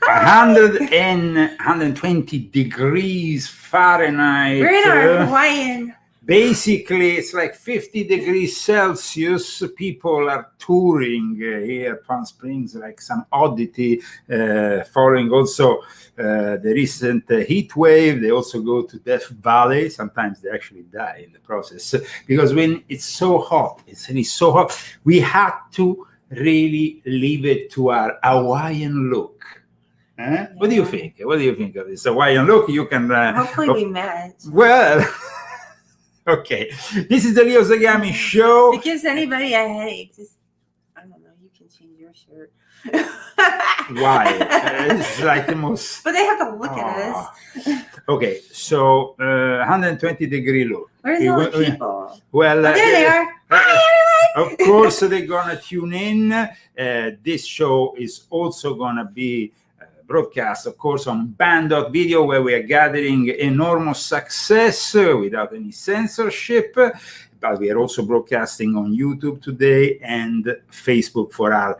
120 degrees Fahrenheit. We're in our Hawaiian. Basically, it's like 50 degrees Celsius. People are touring here, Palm Springs, like some oddity, following also the recent heat wave. They also go to Death Valley. Sometimes they actually die in the process because when it's so hot, it's really so hot, we had to really leave it to our Hawaiian look. Yeah. What do you think? What do you think of this Hawaiian look? You can hopefully we match. Well. Okay, this is the Leo Zagami show. If it gives anybody a headache, just, I don't know, you can change your shirt. Why? It's like the most... But they have to look at us. Okay, so 120 degree look. Where's all the people? Well, there they are. Hi, everyone! Of course, they're going to tune in. This show is also going to be broadcast, of course, on band.video, where we are gathering enormous success without any censorship. But we are also broadcasting on YouTube today and Facebook for our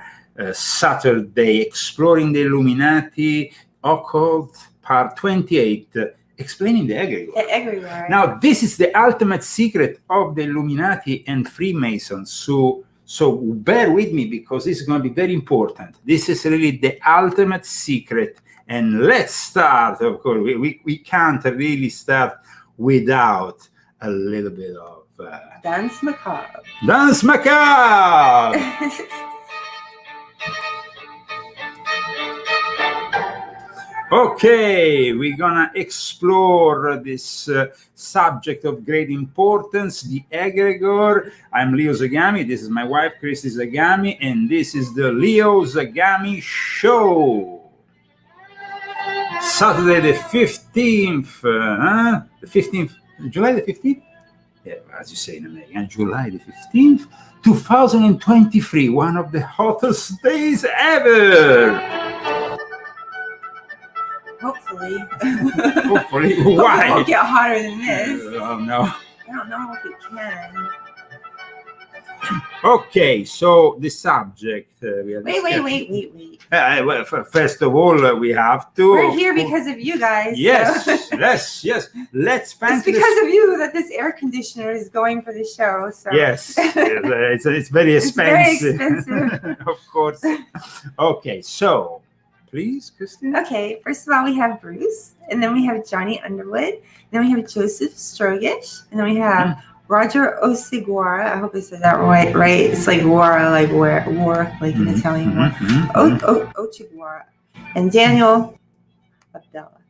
Saturday Exploring the Illuminati Occult Part 28, explaining the Egregore. The Egregore. Now, this is the ultimate secret of the Illuminati and Freemasons. So bear with me because this is going to be very important. This is really the ultimate secret. And let's start, of course. We can't really start without a little bit of... Dance Macabre. Dance Macabre! Okay, we're gonna explore this subject of great importance, the Egregore. I'm Leo Zagami. This is my wife, Christy Zagami, and this is the Leo Zagami Show. Saturday the 15th, the 15th, July the 15th? Yeah, as you say in American, July the 15th, 2023, one of the hottest days ever. Hopefully. Hopefully. Why? It won't get hotter than this. Oh, no. I don't know if it can. Okay, so the subject. Wait. Well, first of all, we have to. We're here because of you guys. Yes, so. yes. Let's thank. It's because of you that this air conditioner is going for the show. So. Yes, it's very expensive. It's very expensive. Of course. Okay, so. Please, Christine. Okay, first of all, we have Bruce, and then we have Johnny Underwood, then we have Joseph Strogish, and then we have Roger Osigwara. I hope I said that right. It's like war, like war, like in Italian war. Ochigwara, and Daniel Abdallah.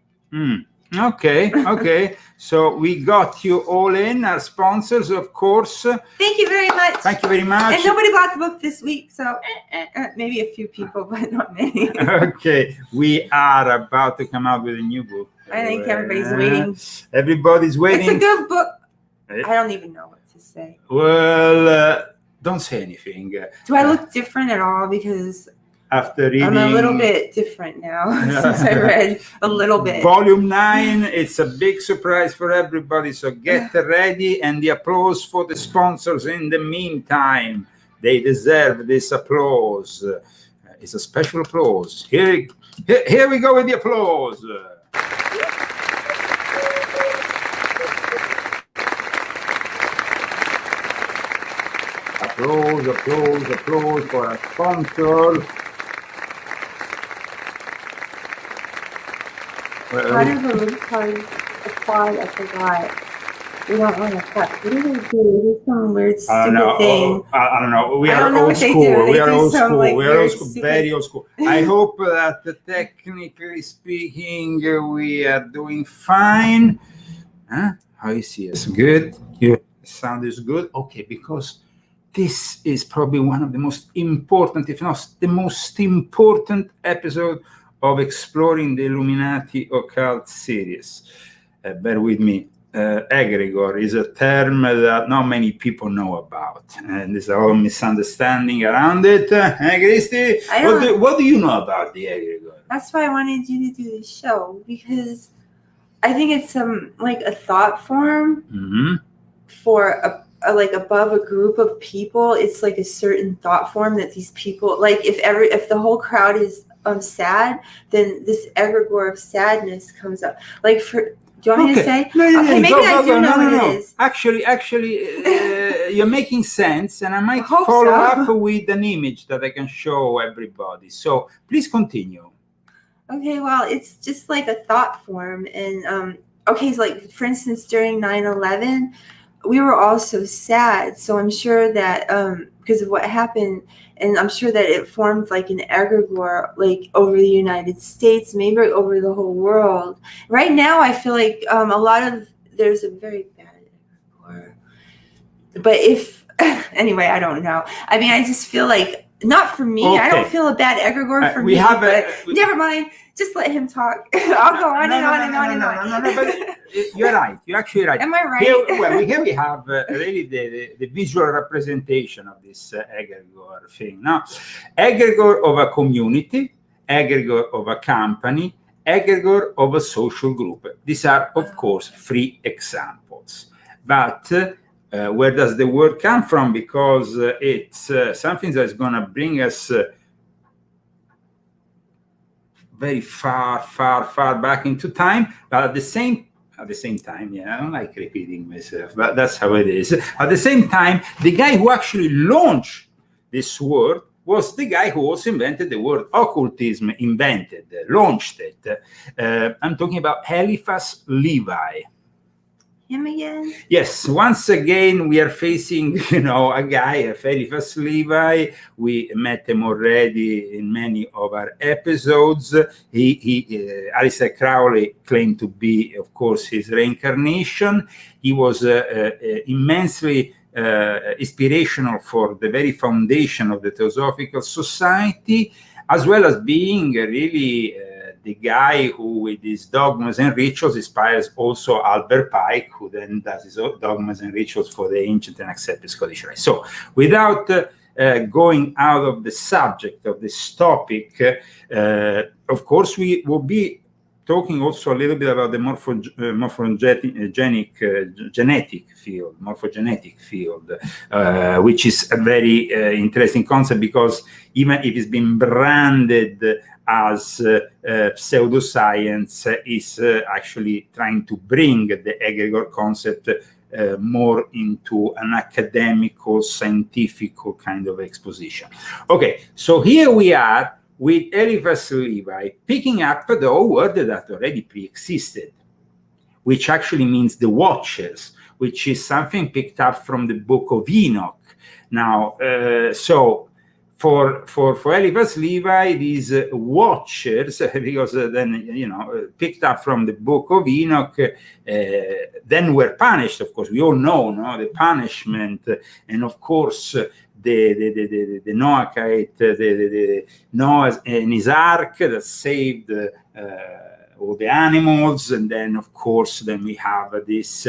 Okay. So we got you all in, our sponsors, of course. Thank you very much. Thank you very much. And nobody bought the book this week, so maybe a few people, but not many. Okay, we are about to come out with a new book. I think everybody's waiting. Everybody's waiting. It's a good book. I don't even know what to say. Well, don't say anything. Do I look different at all? Because after reading, I'm a little bit different now since I read a little bit. Volume 9, it's a big surprise for everybody, so get ready, and the applause for the sponsors in the meantime. They deserve this applause. It's a special applause. Here we go with the applause. Applause for our sponsors. How does the link card apply? I forgot. We don't want to cut. What do they do? There's some weird, stupid thing. I don't know. We are old school. We are old school. We are old school. Very old school. I hope that technically speaking, we are doing fine. Huh? How you see us? Good. Your sound is good. Okay, because this is probably one of the most important, if not the most important episode of Exploring the Illuminati Occult series. Bear with me. Egregore is a term that not many people know about, and there's a lot of misunderstanding around it. Christy, what do you know about the Egregore? That's why I wanted you to do this show, because I think it's like a thought form for like above a group of people. It's like a certain thought form that these people, like if the whole crowd is sad, then this egregore of sadness comes up. Like do you want me to say? No, maybe I do know what it is. Actually, you're making sense, and I might follow up with an image that I can show everybody. So please continue. Okay, well, it's just like a thought form. And okay, so like, for instance, during 9/11, we were all so sad. So I'm sure that because of what happened, and I'm sure that it formed like an egregore, like over the United States, maybe over the whole world. Right now, I feel like there's a very bad egregore. But anyway, I don't know. I mean, I just feel like, not for me. Okay. I don't feel a bad egregore for me. Never mind. Just let him talk. I'll go on and on. No, but you're right. You're actually right. Am I right? Here we have really the visual representation of this egregore thing. Now, egregore of a community, egregore of a company, egregore of a social group. These are, of course, 3 examples. But where does the word come from? Because it's something that's going to bring us very far back into time, but at the same time, yeah, I don't like repeating myself, but that's how it is. At the same time, the guy who actually launched this word was the guy who also invented the word occultism, launched it. I'm talking about Eliphas Levi. Him again? Yes, once again we are facing, a guy, Eliphas Levi. We met him already in many of our episodes. Alistair Crowley claimed to be, of course, his reincarnation. He was immensely inspirational for the very foundation of the Theosophical Society, as well as being really the guy who, with his dogmas and rituals, inspires also Albert Pike, who then does his dogmas and rituals for the ancient and accepted Scottish Rite. So, without going out of the subject of this topic, of course, we will be talking also a little bit about the morphogenetic field, which is a very interesting concept, because even if it's been branded as pseudoscience, is actually trying to bring the egregore concept more into an academical, scientific kind of exposition. Okay, so here we are with Eliphas Levi picking up the word that already pre-existed, which actually means the Watchers, which is something picked up from the Book of Enoch. Now, so for Eliphas Levi, these Watchers, because then, picked up from the Book of Enoch, then were punished. Of course, we all know, the punishment, and of course, the Noahite, the Noah and his ark that saved all the animals, and then of course, then we have this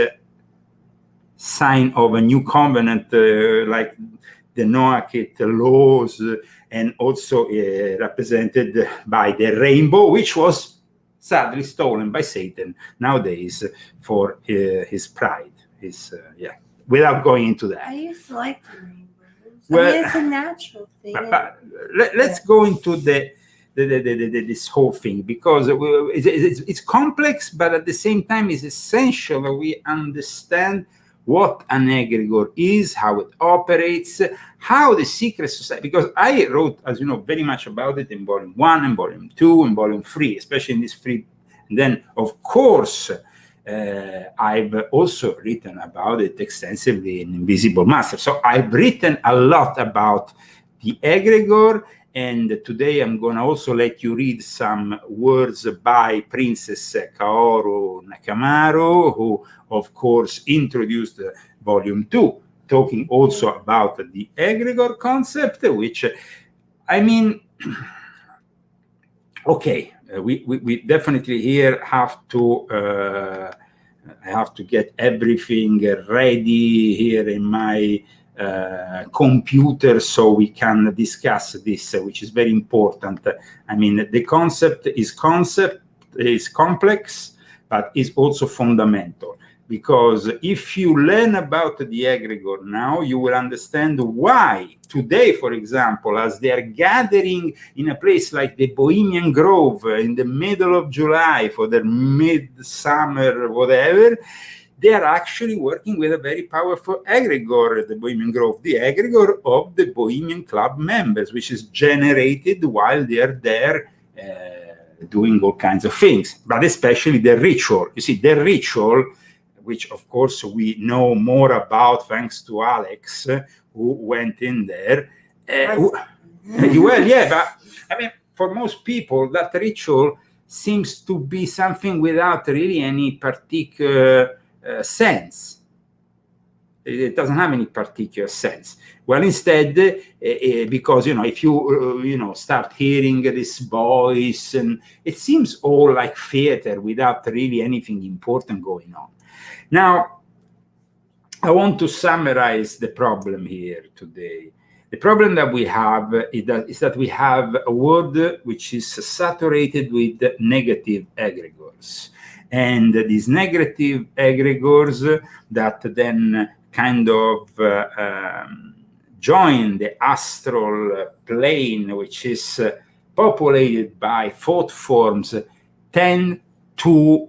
sign of a new covenant, like the Noahite laws, and also represented by the rainbow, which was sadly stolen by Satan nowadays for his pride. Without going into that. I used to like the rainbows. Well, I mean, it's a natural thing. But let's go into this whole thing, because it's complex, but at the same time, it's essential that we understand what an egregore is, how it operates, how the secret society, because I wrote, as you know, very much about it in Volume 1 and Volume 2 and Volume 3, especially in this 3. And then, of course, I've also written about it extensively in Invisible Master. So I've written a lot about the egregore, and today I'm going to also let you read some words by Princess Kaoru Nakamaru, who, of course, introduced Volume 2, talking also about the egregore concept, which, I mean, okay, we definitely here have to, I have to get everything ready here in my computer so we can discuss this, which is very important. I mean, the concept is complex, but is also fundamental. because if you learn about the egregore now, you will understand why today, for example, as they are gathering in a place like the Bohemian Grove in the middle of July for their midsummer whatever, they are actually working with a very powerful egregore at the Bohemian Grove, the egregore of the Bohemian Club members, which is generated while they are there doing all kinds of things, but especially the ritual. You see, the ritual, which of course we know more about thanks to Alex, who went in there. Well, yeah, but I mean, for most people, that ritual seems to be something without really any particular sense. It doesn't have any particular sense. Well, instead, because, if you, start hearing this voice, and it seems all like theater without really anything important going on. Now, I want to summarize the problem here today. The problem that we have is that we have a world which is saturated with negative egregores. And these negative egregores that then kind of join the astral plane, which is populated by thought forms, tend to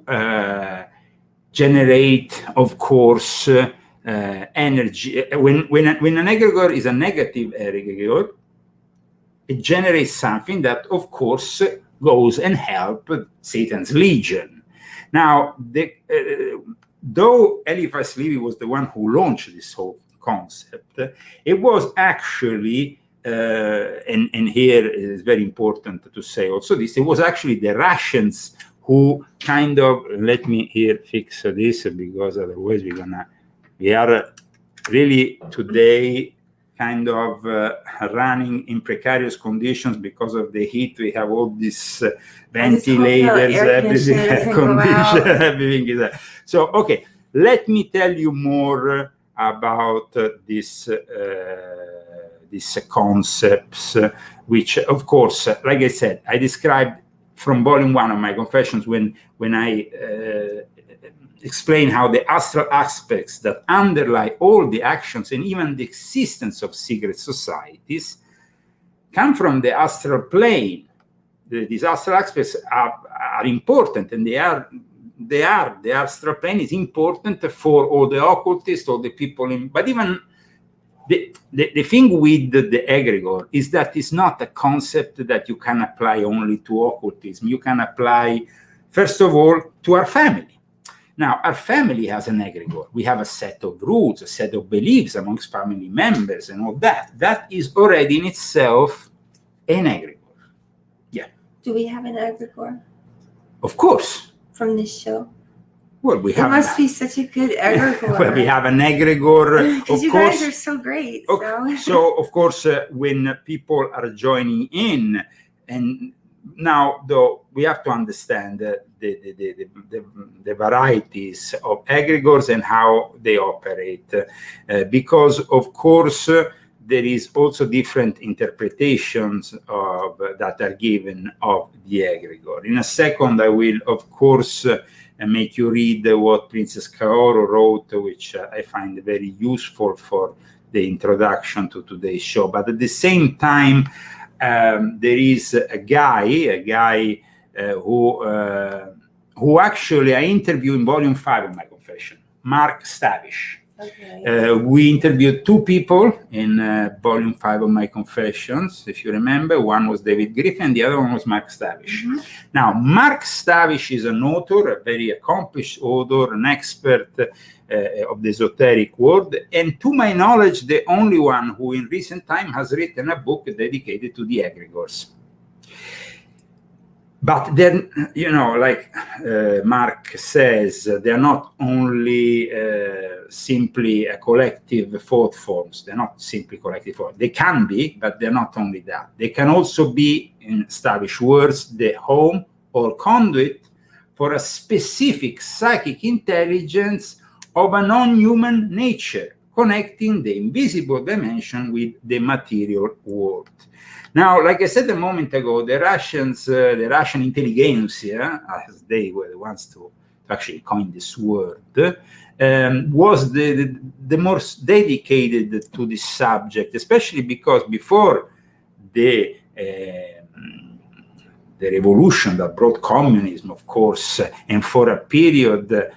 generate, of course, energy. When an egregore is a negative egregore, it generates something that, of course, goes and helps Satan's Legion. Now, though Eliphas Levi was the one who launched this whole concept, it was actually, and here it is very important to say also this, it was actually the Russians who kind of, let me here fix this, because otherwise we are really today kind of running in precarious conditions because of the heat. We have all these ventilators, everything is there. So, okay, let me tell you more about these concepts, which, of course, like I said, I described from volume 1 of my confessions when I explain how the astral aspects that underlie all the actions and even the existence of secret societies come from the astral plane. These astral aspects are important, and the astral plane is important for all the occultists, all the people in, but even the thing with the egregore is that it's not a concept that you can apply only to occultism. You can apply, first of all, to our family. Now, our family has an egregore. We have a set of rules, a set of beliefs amongst family members and all that. That is already in itself an egregore. Yeah. Do we have an egregore? Of course. From this show? Well, we have. It must be such a good egregore. Well, we have an egregore. Because you guys are so great. So of course, when people are joining in, and now though we have to understand the varieties of egregores and how they operate, because of course there is also different interpretations of that are given of the egregore. In a second, I will of course make you read what Princess Kaoru wrote, which I find very useful for the introduction to today's show. But at the same time, there is a guy who actually I interviewed in volume 5 of my confession, Mark Stavish. Okay. We interviewed two people in volume 5 of my confessions, if you remember. One was David Griffin, and the other one was Mark Stavish. Mm-hmm. Now, Mark Stavish is an author, a very accomplished author, an expert of the esoteric world, and to my knowledge, the only one who in recent time has written a book dedicated to the egregores. But then, like Mark says, they're not only simply a collective thought forms. They're not simply collective thought. They can be, but they're not only that. They can also be, in established words, the home or conduit for a specific psychic intelligence of a non-human nature, connecting the invisible dimension with the material world. Now, like I said a moment ago, the Russian intelligentsia, as they were the ones to actually coin this word, was the most dedicated to this subject, especially because before the revolution that brought communism, of course, and for a period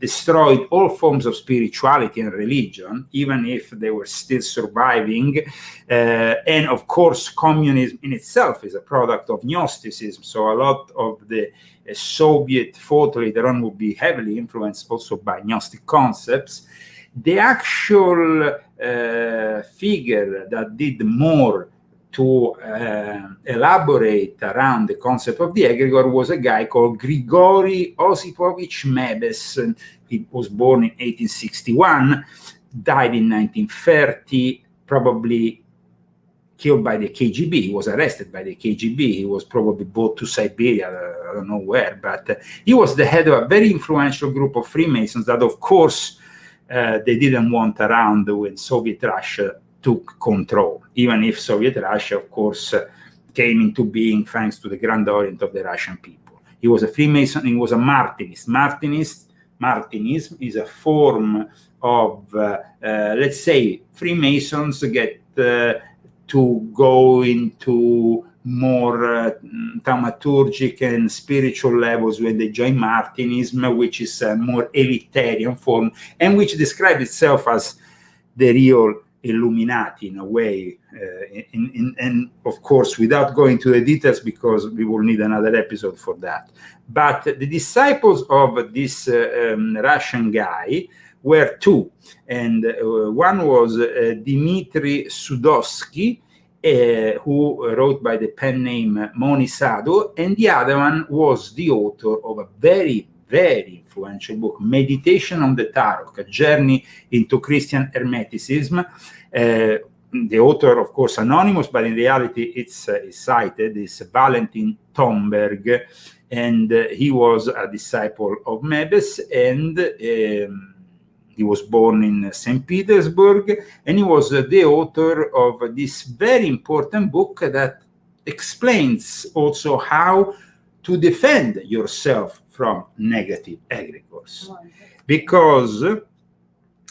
destroyed all forms of spirituality and religion, even if they were still surviving. And of course, communism in itself is a product of Gnosticism. So a lot of the Soviet thought later on would be heavily influenced also by Gnostic concepts. The actual figure that did more to elaborate around the concept of the egregore was a guy called Grigory Osipovich Mebes. He was born in 1861, died in 1930, probably killed by the KGB. He was arrested by the KGB. He was probably brought to Siberia, I don't know where, but he was the head of a very influential group of Freemasons that, of course, they didn't want around when Soviet Russia took control, even if Soviet Russia, of course, came into being thanks to the Grand Orient of the Russian people. He was a Freemason, he was a Martinist. Martinism is a form of, let's say, Freemasons get to go into more thaumaturgic and spiritual levels when they join Martinism, which is a more elitarian form, and which describes itself as the real Illuminati in a way, and of course without going to the details because we will need another episode for that. But the disciples of this Russian guy were two, and one was Dmitry Sudovsky, who wrote by the pen name Moni Sado, and the other one was the author of a very influential book, Meditation on the Tarot, A Journey into Christian Hermeticism. The author, of course, anonymous, but in reality it's cited, is Valentin Tomberg, and he was a disciple of Mebes, and he was born in St. Petersburg, and he was the author of this very important book that explains also how to defend yourself from negative egregores, because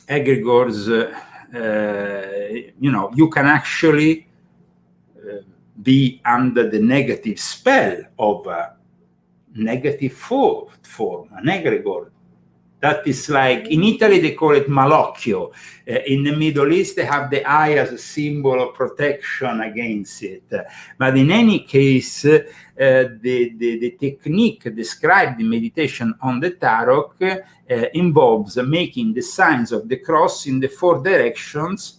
egregores, you can actually be under the negative spell of a negative form, an egregore. That is like, in Italy they call it malocchio. In the Middle East they have the eye as a symbol of protection against it. But in any case, the technique described in Meditation on the Tarot involves making the signs of the cross in the four directions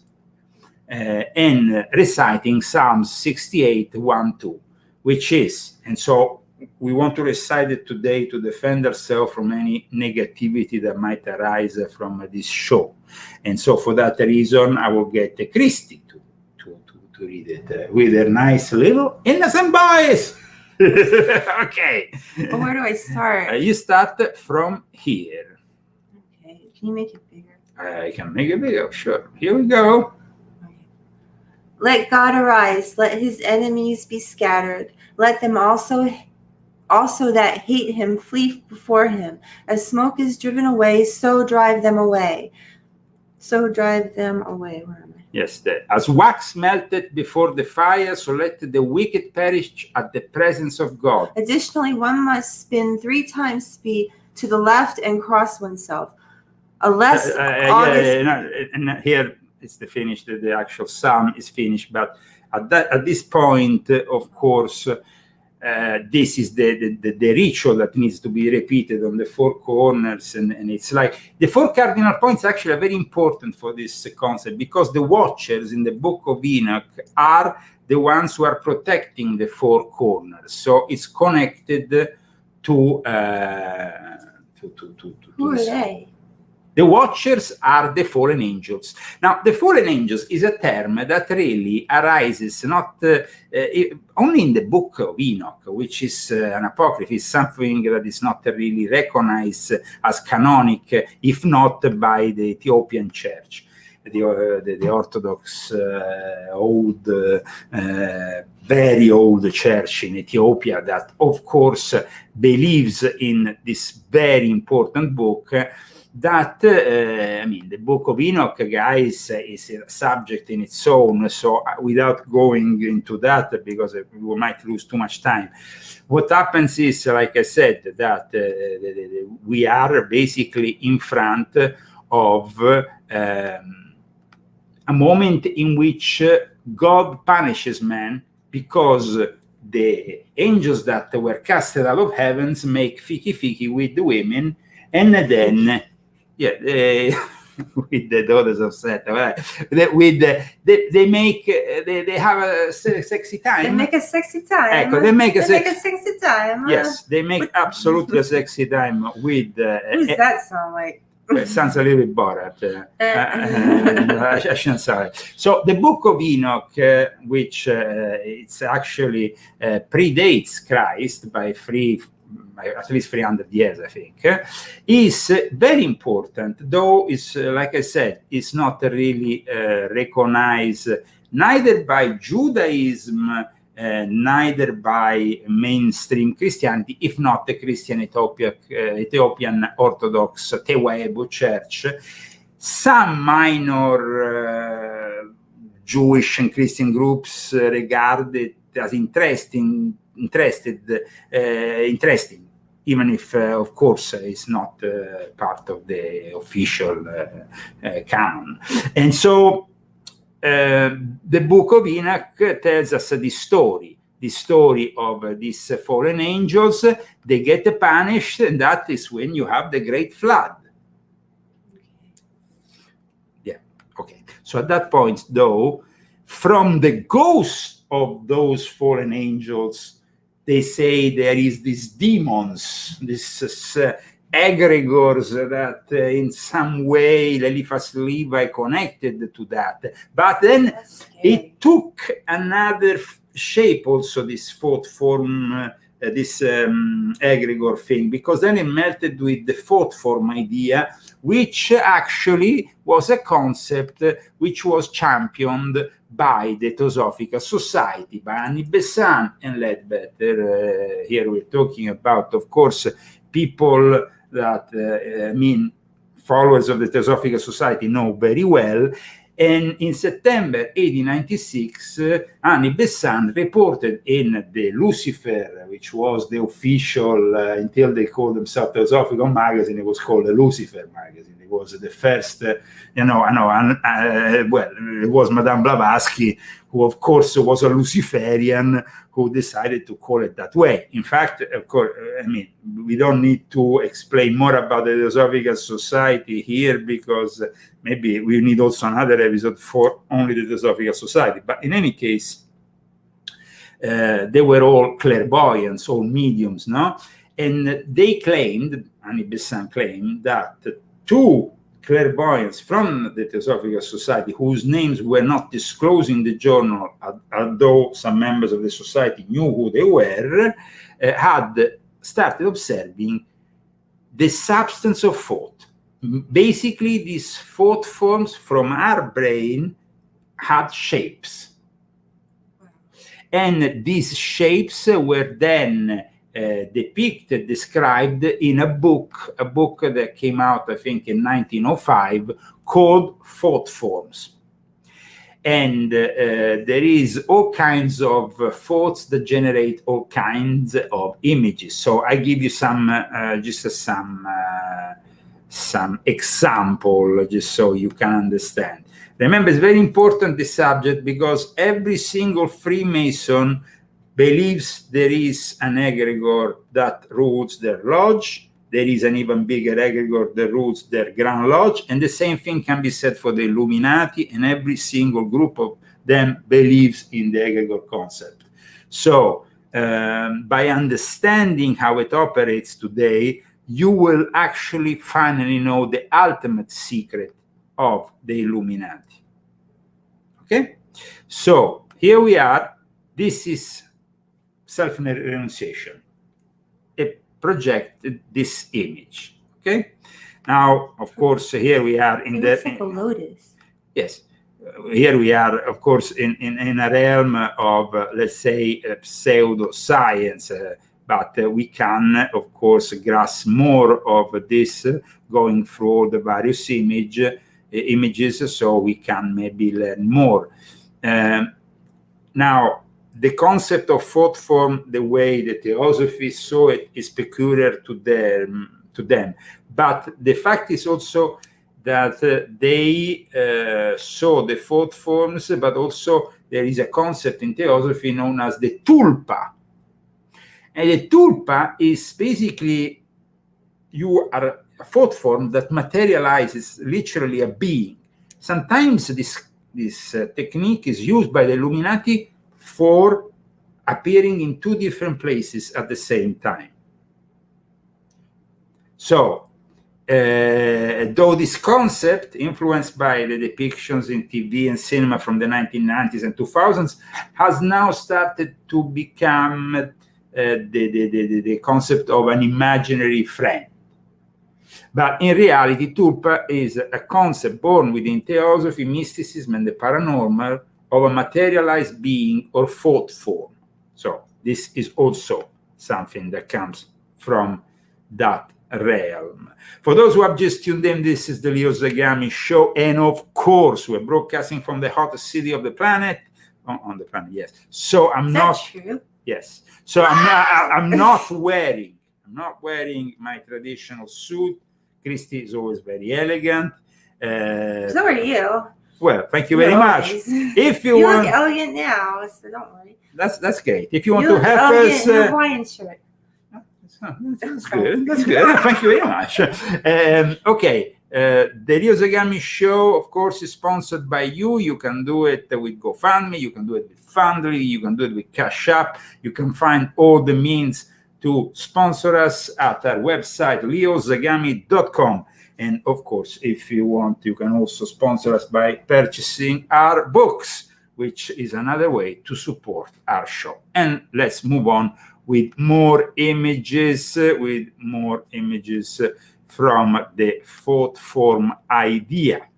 and reciting Psalms 68, 1, 2, which is, and so we want to recite it today to defend ourselves from any negativity that might arise from this show. And so for that reason, I will get Christy to read it with her nice little innocent voice. Okay. Well, where do I start? You start from here. Okay. Can you make it bigger? I can make it bigger, sure. Here we go. Okay. Let God arise. Let his enemies be scattered. Let them also that hate him flee before him. As smoke is driven away, so drive them away. So drive them away. Where am I? Yes, as wax melted before the fire, so let the wicked perish at the presence of God. Additionally, one must spin 3 times speed to the left and cross oneself. Unless and here it's the finish. The actual psalm is finished, but at this point, of course. This is the ritual that needs to be repeated on the 4 corners, and it's like the 4 cardinal points actually are very important for this concept, because the watchers in the book of Enoch are the ones who are protecting the 4 corners, so it's connected to who are they? The watchers are the fallen angels. Now, the fallen angels is a term that really arises not only in the book of Enoch, which is an apocrypha, is something that is not really recognized as canonic, if not by the Ethiopian church. the Orthodox old, very old church in Ethiopia that, of course, believes in this very important book. That I mean, the Book of Enoch, guys, is a subject in its own. So without going into that, because we might lose too much time, what happens is, like I said, that we are basically in front of a moment in which God punishes man because the angels that were casted out of heavens make fiki with the women, and then with the daughters of Seth, they make they have a sexy time. They make a sexy time. Ecco, they make a sexy time. Yes, they make absolutely a sexy time with. What does that sound like? It sounds a little bit Borat. I shouldn't say. So the Book of Enoch, which it's actually predates Christ by at least 300 years, I think, is very important, though is, like I said, it's not really recognized neither by Judaism, neither by mainstream Christianity, if not the Christian Ethiopian Orthodox Tewebo Church. Some minor Jewish and Christian groups regard it as interesting, even if, of course, it's not part of the official canon. And so the Book of Enoch tells us the story of these fallen angels. They get punished, and that is when you have the Great Flood. Yeah, okay. So at that point, though, from the ghost of those fallen angels, they say there is these demons, these egregores that in some way Eliphas Levi connected to that. But then it took another shape also, this fourth form, this egregore thing, because then it melted with the fourth form idea, which actually was a concept which was championed by the Theosophical Society, by Annie Besant and Ledbetter. Here we're talking about, of course, people that, followers of the Theosophical Society know very well. And in September 1896, Annie Besant reported in the Lucifer, which was the official, until they called themselves Theosophical magazine, it was called the Lucifer magazine. It was the first, well, it was Madame Blavatsky, who of course was a Luciferian, who decided to call it that way. In fact, of course, we don't need to explain more about the Theosophical Society here, because maybe we need also another episode for only the Theosophical Society. But in any case, they were all clairvoyants, all mediums, no? And they claimed, Annie Besant claimed, that two clairvoyants from the Theosophical Society, whose names were not disclosed in the journal, although some members of the society knew who they were, had started observing the substance of thought. Basically, these thought forms from our brain had shapes. And these shapes were then depicted, described in a book that came out, I think, in 1905, called Thought Forms. And there is all kinds of thoughts that generate all kinds of images. So I give you some example, just so you can understand. Remember, it's very important, this subject, because every single Freemason believes there is an egregore that rules their lodge. There is an even bigger egregore that rules their Grand Lodge. And the same thing can be said for the Illuminati, and every single group of them believes in the egregore concept. So by understanding how it operates today, you will actually finally know the ultimate secret of the Illuminati. Okay? So here we are. This is self-renunciation. It projected this image. Okay? Now, of course, here we are in it looks like a lotus. Yes. Here we are, of course, in a realm of, let's say, pseudoscience, but we can, of course, grasp more of this going through all the various images, so we can maybe learn more. Now, the concept of thought form, the way the Theosophy saw it, is peculiar to them. But the fact is also that they saw the thought forms, but also there is a concept in Theosophy known as the tulpa. And the tulpa is basically, you are a thought form that materializes literally a being. Sometimes this technique is used by the Illuminati for appearing in two different places at the same time. So, though this concept, influenced by the depictions in TV and cinema from the 1990s and 2000s, has now started to become the concept of an imaginary friend. But in reality, tulpa is a concept born within Theosophy, mysticism, and the paranormal of a materialized being or thought form. So this is also something that comes from that realm. For those who have just tuned in, this is the Leo Zagami show, and of course we're broadcasting from the hottest city of the planet, on the planet, yes. So I'm not true. Yes. So I'm not wearing my traditional suit. Christy is always very elegant. So are you. Well, thank you very much. If you want, look elegant now, so don't worry. That's great. If you want to help us, in a Hawaiian shirt. That's good. That's good. Thank you very much. Okay. The Leo Zagami show, of course, is sponsored by you. You can do it with GoFundMe. You can do it with Fundly. You can do it with Cash App. You can find all the means to sponsor us at our website, leozagami.com. And of course, if you want, you can also sponsor us by purchasing our books, which is another way to support our show. And let's move on with more images, from the thought form idea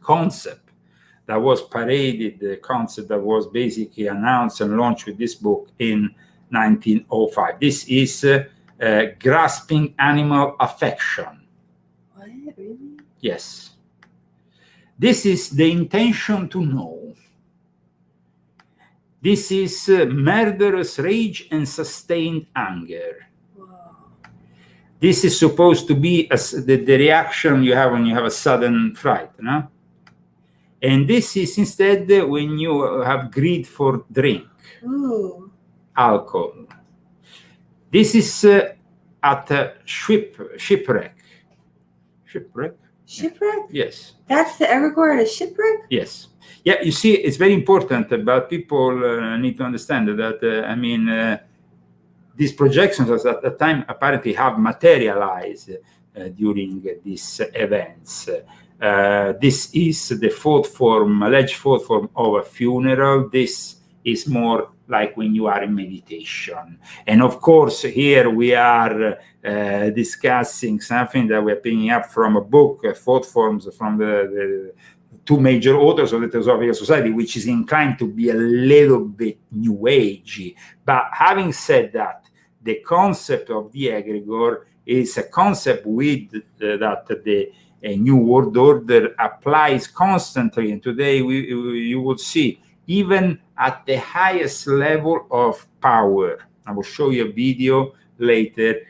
concept that was paraded, the concept that was basically announced and launched with this book in 1905. This is grasping animal affection. What? Really? Yes. This is the intention to know. This is murderous rage and sustained anger. This is supposed to be the reaction you have when you have a sudden fright, no? And this is instead when you have greed for drink, alcohol. This is at a shipwreck. Shipwreck? Shipwreck? Yes. That's the Egregore at a shipwreck? Yes. Yeah, you see, it's very important, but people need to understand that, these projections at the time apparently have materialized during these events. This is the thought form, alleged thought form of a funeral. This is more like when you are in meditation. And of course, here we are discussing something that we're picking up from a book, thought forms from the two major authors of the Theosophical Society, which is inclined to be a little bit new agey. But having said that, the concept of the egregore is a concept with that the New World Order applies constantly. And today you will see, even at the highest level of power. I will show you a video later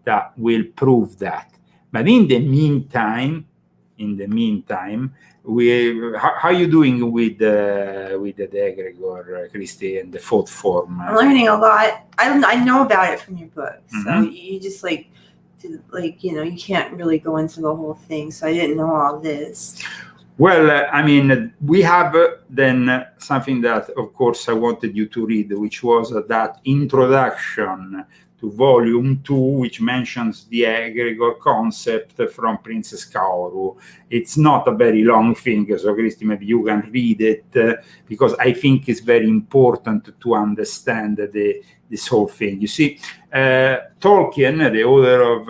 that will prove that. But in the meantime, how are you doing with the egregore, Christy, and the thought form? I'm learning a lot. I know about it from your book, so you just you can't really go into the whole thing. So I didn't know all this. Well, we have then something that, of course, I wanted you to read, which was that introduction to volume 2, which mentions the egregore concept from Princess Kaoru. It's not a very long thing, so Christy, maybe you can read it, because I think it's very important to understand this whole thing. You see, Tolkien, the author of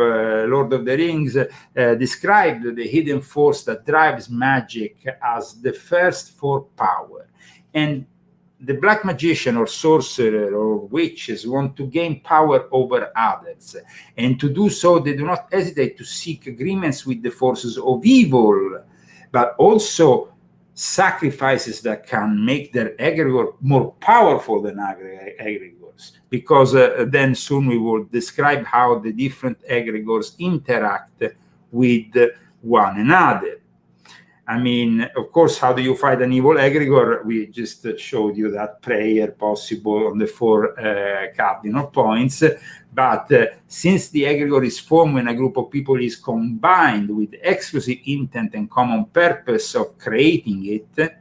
Lord of the Rings, described the hidden force that drives magic as the thirst for power. And the black magician or sorcerer or witches want to gain power over others. And to do so, they do not hesitate to seek agreements with the forces of evil, but also sacrifices that can make their egregore more powerful than egregores. Because then soon we will describe how the different egregores interact with one another. I mean, of course, how do you fight an evil egregore? We just showed you that prayer possible on the 4 cardinal points. But since the egregore is formed when a group of people is combined with exclusive intent and common purpose of creating it,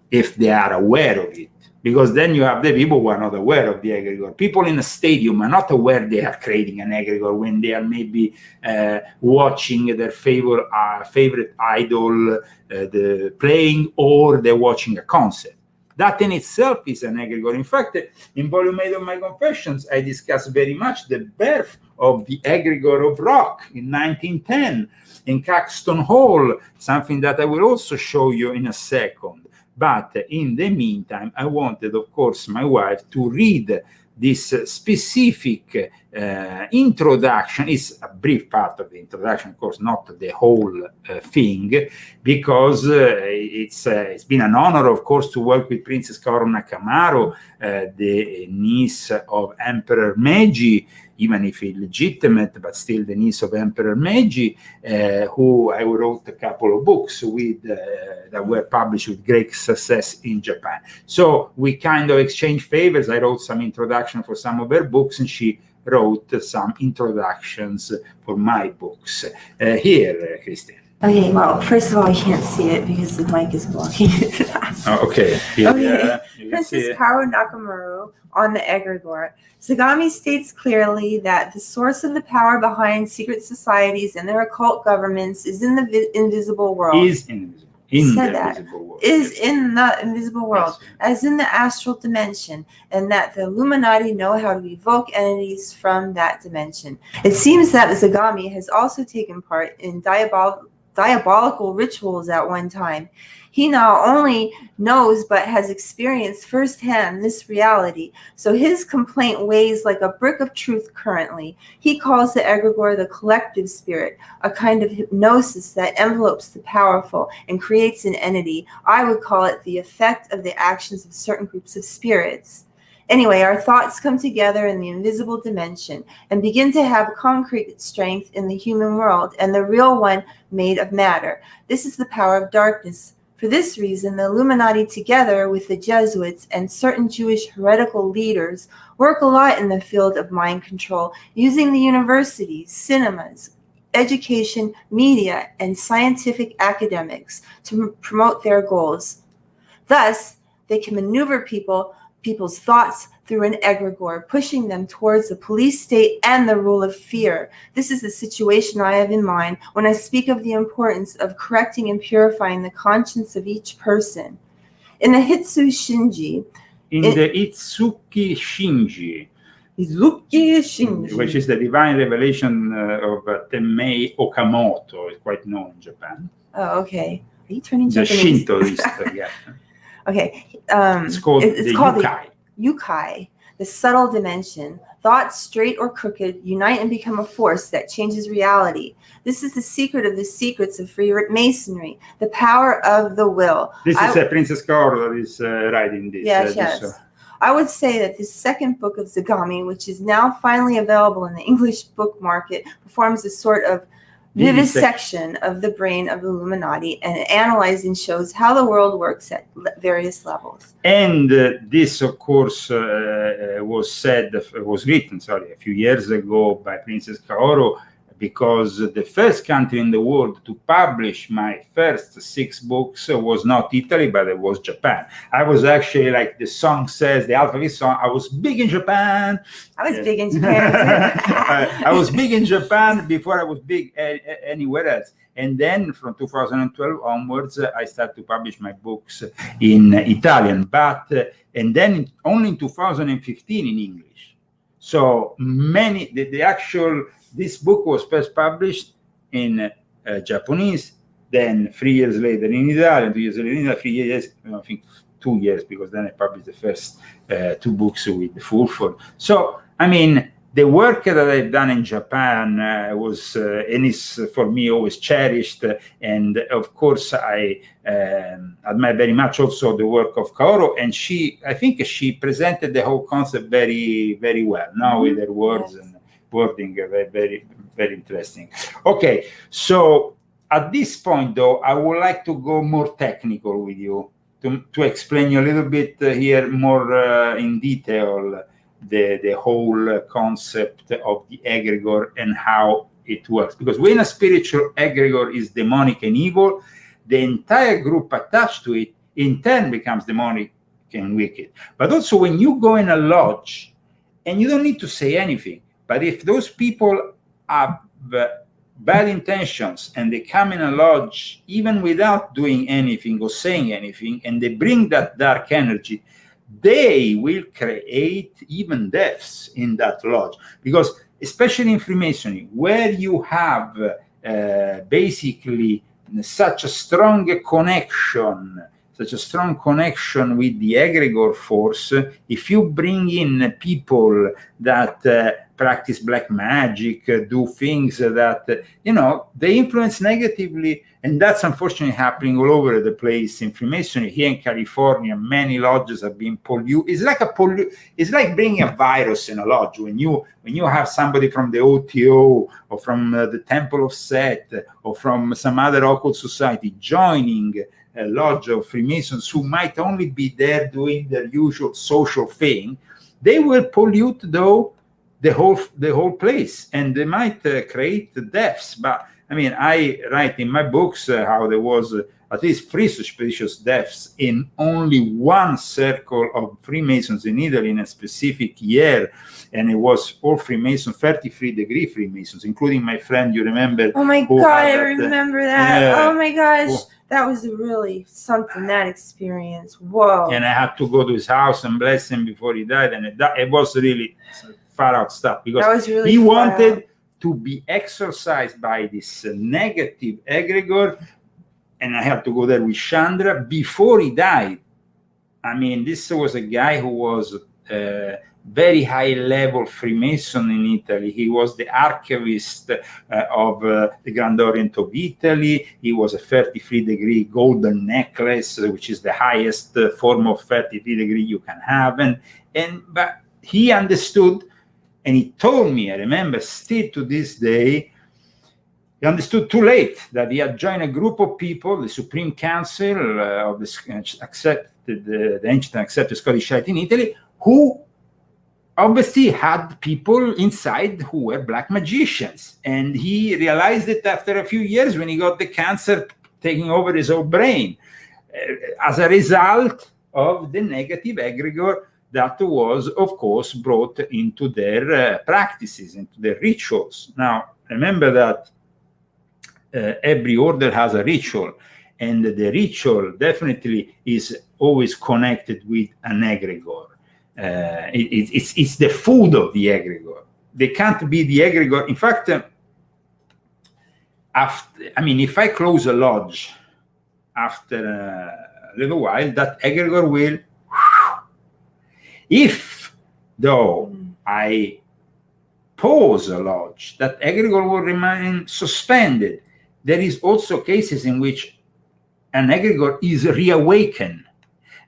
if they are aware of it. Because then you have the people who are not aware of the egregore. People in a stadium are not aware they are creating an egregore when they are maybe watching their favorite idol playing, or they're watching a concert. That in itself is an egregore. In fact, in Volume 8 of my Confessions, I discuss very much the birth of the egregore of rock in 1910 in Caxton Hall, something that I will also show you in a second. But in the meantime, I wanted, of course, my wife to read this specific introduction. It's a brief part of the introduction, of course, not the whole thing, because it's been an honor, of course, to work with Princess Kaoru Nakamaro, the niece of Emperor Meiji, even if illegitimate, but still the niece of Emperor Meiji, who I wrote a couple of books with that were published with great success in Japan. So we kind of exchanged favors. I wrote some introduction for some of her books, and she wrote some introductions for my books. Here, Christine. Okay, well, first of all, I can't see it because the mic is blocking it. Okay. Here, okay. Princess Kaoru Nakamura on the egregore. Zagami states clearly that the source of the power behind secret societies and their occult governments is in the invisible world. Is invisible. In the invisible world. Is in the invisible world, yes. As in the astral dimension, and that the Illuminati know how to evoke entities from that dimension. It seems that Zagami has also taken part in diabolical rituals at one time. He not only knows but has experienced firsthand this reality, so his complaint weighs like a brick of truth currently. He calls the egregore the collective spirit, a kind of hypnosis that envelopes the powerful and creates an entity. I would call it the effect of the actions of certain groups of spirits. Anyway, our thoughts come together in the invisible dimension and begin to have concrete strength in the human world, and the real one made of matter. This is the power of darkness. For this reason, the Illuminati, together with the Jesuits and certain Jewish heretical leaders, work a lot in the field of mind control, using the universities, cinemas, education, media, and scientific academics to promote their goals. Thus, they can maneuver people's thoughts through an egregore, pushing them towards the police state and the rule of fear. This is the situation I have in mind when I speak of the importance of correcting and purifying the conscience of each person. In the Hitsu Shinji, the Itsuki Shinji, which is the divine revelation of Temmei Okamoto, is quite known in Japan. Oh, okay. Are you turning the Japanese? Shintoist, yeah. Okay. It's called the Yukai. Yukai, the subtle dimension. Thoughts, straight or crooked, unite and become a force that changes reality. This is the secret of the secrets of Freemasonry, the power of the will. This is Princess Kaoru that is writing this. Yes. I would say that the second book of Zagami, which is now finally available in the English book market, performs a sort of vivisection of the brain of the Illuminati and analyzes and shows how the world works at various levels. And this, of course, was written a few years ago by Princess Kaoru because the first country in the world to publish my first 6 books was not Italy, but it was Japan. I was actually, like the song says, the alphabet song, I was big in Japan. I was big in Japan. I was big in Japan before I was big anywhere else. And then from 2012 onwards, I started to publish my books in Italian, but and then only in 2015 in English. So many, this book was first published in Japanese, then 3 years later in Italian, 2 years later in Italy, 3 years, I think 2 years, because then I published the first 2 books with the full form. So, I mean, the work that I've done in Japan was and is for me always cherished, and of course I admire very much also the work of Kaoru, and I think she presented the whole concept very, very well. Now with her words and wording, very, very interesting. Okay, so at this point though, I would like to go more technical with you to explain you a little bit here more in detail the whole concept of the egregore and how it works. Because when a spiritual egregore is demonic and evil, the entire group attached to it in turn becomes demonic and wicked. But also when you go in a lodge, and you don't need to say anything, but if those people have bad intentions and they come in a lodge even without doing anything or saying anything, and they bring that dark energy, they will create even deaths in that lodge. Because especially in Freemasonry, where you have basically such a strong connection with the egregore force, if you bring in people that practice black magic, do things that, they influence negatively. And that's unfortunately happening all over the place in Freemasonry. Here in California, many lodges have been polluted. It's like bringing a virus in a lodge. When you have somebody from the OTO or from the Temple of Set or from some other occult society joining a lodge of Freemasons who might only be there doing their usual social thing, they will pollute though the whole place, and they might create deaths. But I mean, I write in my books how there was at least 3 suspicious deaths in only one circle of Freemasons in Italy in a specific year, and it was all Freemasons, 33-degree Freemasons, including my friend. You remember? Oh my God, I remember that. Oh my gosh. That was really something, that experience. Whoa. And I had to go to his house and bless him before he died. And it was really far out stuff, because really he wanted to be exorcised by this negative egregore. And I had to go there with Chandra before he died. I mean, this was a guy who was very high level Freemason in Italy. He was the archivist of the Grand Orient of Italy. He was a 33-degree golden necklace, which is the highest form of 33-degree you can have. But he understood, and he told me, I remember still to this day, he understood too late that he had joined a group of people, the Supreme Council of the Ancient and Accepted Scottish Rite in Italy, who obviously had people inside who were black magicians. And he realized it after a few years when he got the cancer taking over his whole brain as a result of the negative egregore that was, of course, brought into their practices, into their rituals. Now, remember that every order has a ritual, and the ritual definitely is always connected with an egregore. It's the food of the egregore. They can't be the egregore. In fact, if I close a lodge after a little while, that egregore will. If, though, I pause a lodge, that egregore will remain suspended. There is also cases in which an egregore is reawakened.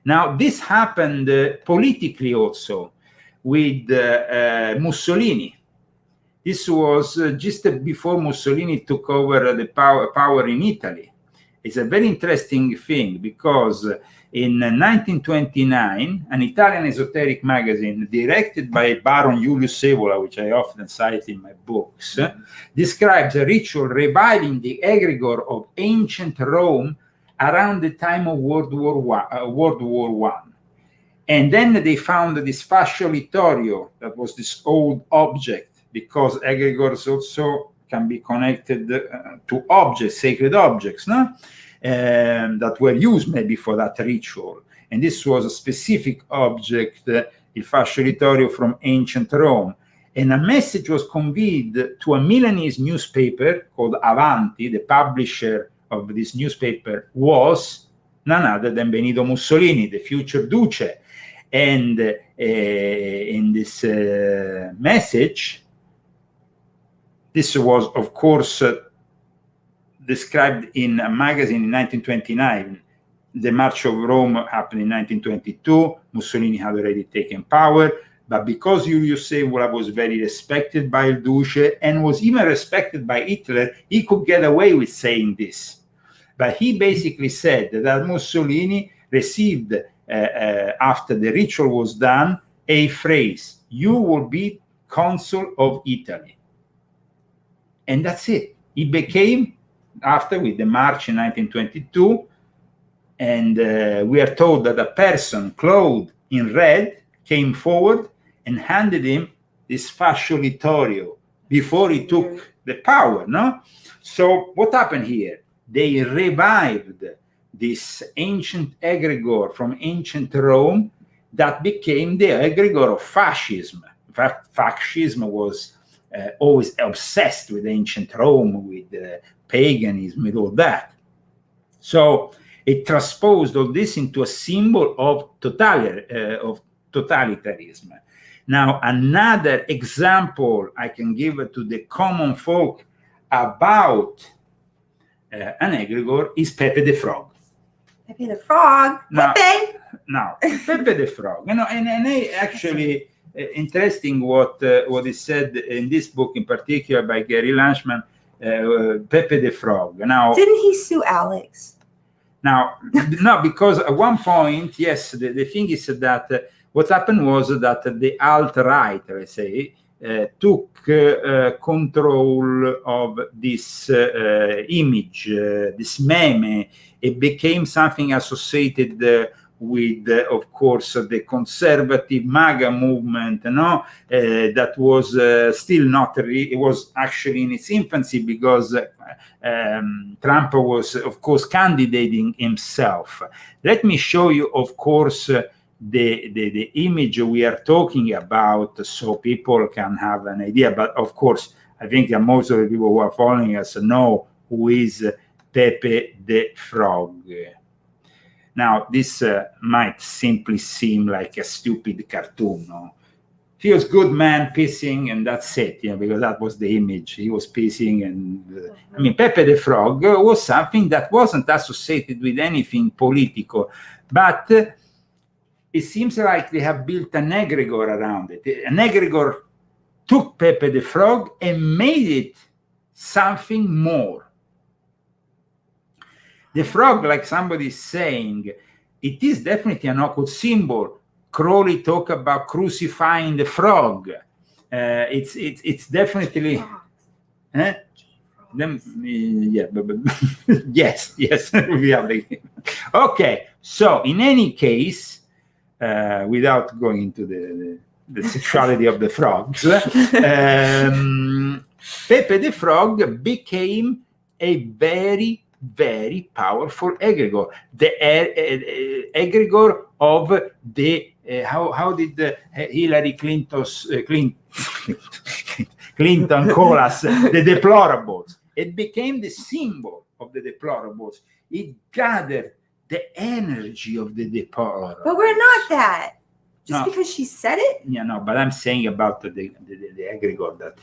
Now, this happened politically also with Mussolini. This was just before Mussolini took over the power in Italy. It's a very interesting thing, because in 1929, an Italian esoteric magazine directed by Baron Julius Evola, which I often cite in my books, describes a ritual reviving the egregore of ancient Rome around the time of World War I. And then they found this fasciolitorio, that was this old object, because egregores also can be connected to objects, sacred objects, no? That were used maybe for that ritual. And this was a specific object, il fasciolitorio from ancient Rome. And a message was conveyed to a Milanese newspaper called Avanti. The publisher of this newspaper was none other than Benito Mussolini, the future Duce. And in this message, this was, of course, described in a magazine in 1929. The March of Rome happened in 1922. Mussolini had already taken power, but because Julius Evola was very respected by Il Duce and was even respected by Hitler, he could get away with saying this. But he basically said that Mussolini received, after the ritual was done, a phrase, "You will be consul of Italy." And that's it. He became, after with the march in 1922, and we are told that a person clothed in red came forward and handed him this fasciolitorio before he took the power, no? So what happened here? They revived this ancient egregore from ancient Rome that became the egregore of fascism. In fact, fascism was always obsessed with ancient Rome, with paganism, with all that. So it transposed all this into a symbol of totalitarianism. Now, another example I can give to the common folk about an egregore is Pepe the Frog. Pepe the Frog? Now, Pepe? Now, Pepe the Frog. You know, and I actually... interesting what is said in this book, in particular by Gary Lanchman, Pepe the Frog. Now, didn't he sue Alex? Now, no, because at one point, yes, the thing is that what happened was that the alt-right, let's say, took control of this image, this meme. It became something associated with, of course, the conservative MAGA movement, no? That was still not, it was actually in its infancy, because Trump was, of course, candidating himself. Let me show you, of course, the image we are talking about, so people can have an idea. But, of course, I think that most of the people who are following us know who is Pepe the Frog. Now, this might simply seem like a stupid cartoon, no? Feels good man pissing, and that's it, you know, because that was the image. He was pissing, and I mean, Pepe the Frog was something that wasn't associated with anything political, but it seems like they have built an egregore around it. An egregore took Pepe the Frog and made it something more. The frog, like somebody is saying, it is definitely an occult symbol. Crowley talk about crucifying the frog. It's definitely. Yeah, but yes, we have the. Okay, so in any case, without going into the sexuality of the frogs, Pepe the Frog became a very, very powerful egregore. The egregore of the how did Hillary Clinton call us the deplorables? It became the symbol of the deplorables. It gathered the energy of the deplorables. But we're not that. Just because she said it? Yeah, no, but I'm saying about the egregore that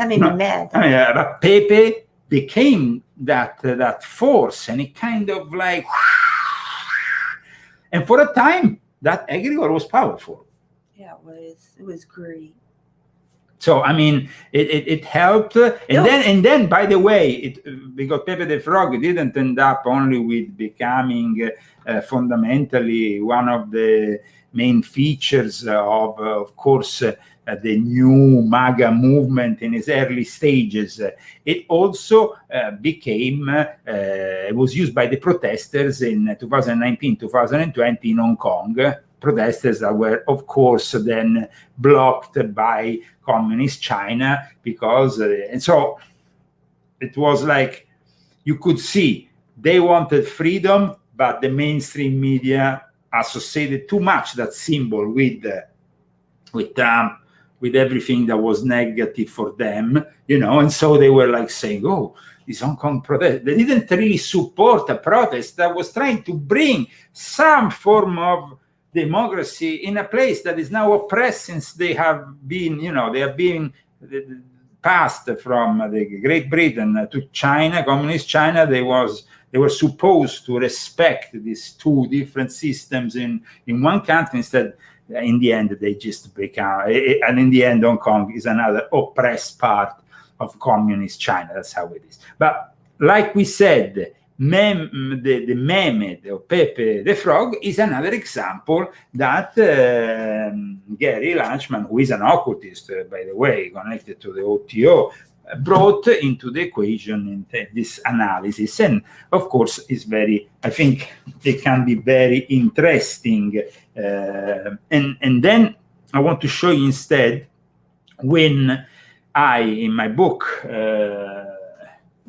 made me mad. I mean, but Pepe became that force, and it kind of like, and for a time that egregore was powerful. Yeah, it was great. So I mean, it helped, and then by the way, because Pepe the Frog didn't end up only with becoming fundamentally one of the main features of course, the new MAGA movement in its early stages. It also became, it was used by the protesters in 2019, 2020 in Hong Kong. Protesters that were, of course, then blocked by communist China because, and so it was like you could see they wanted freedom, but the mainstream media associated too much that symbol with Trump, with everything that was negative for them, and so they were like saying, oh, this Hong Kong protest. They didn't really support a protest that was trying to bring some form of democracy in a place that is now oppressed since they have been, they have been passed from the Great Britain to China, communist China. They were supposed to respect these two different systems in one country. Instead, in the end, they just become, and in the end, Hong Kong is another oppressed part of communist China. That's how it is. But like we said, the meme of Pepe the Frog is another example that Gary Lanchman, who is an occultist, by the way, connected to the OTO, brought into the equation in this analysis. And of course, I think it can be very interesting. And then I want to show you instead when in my book,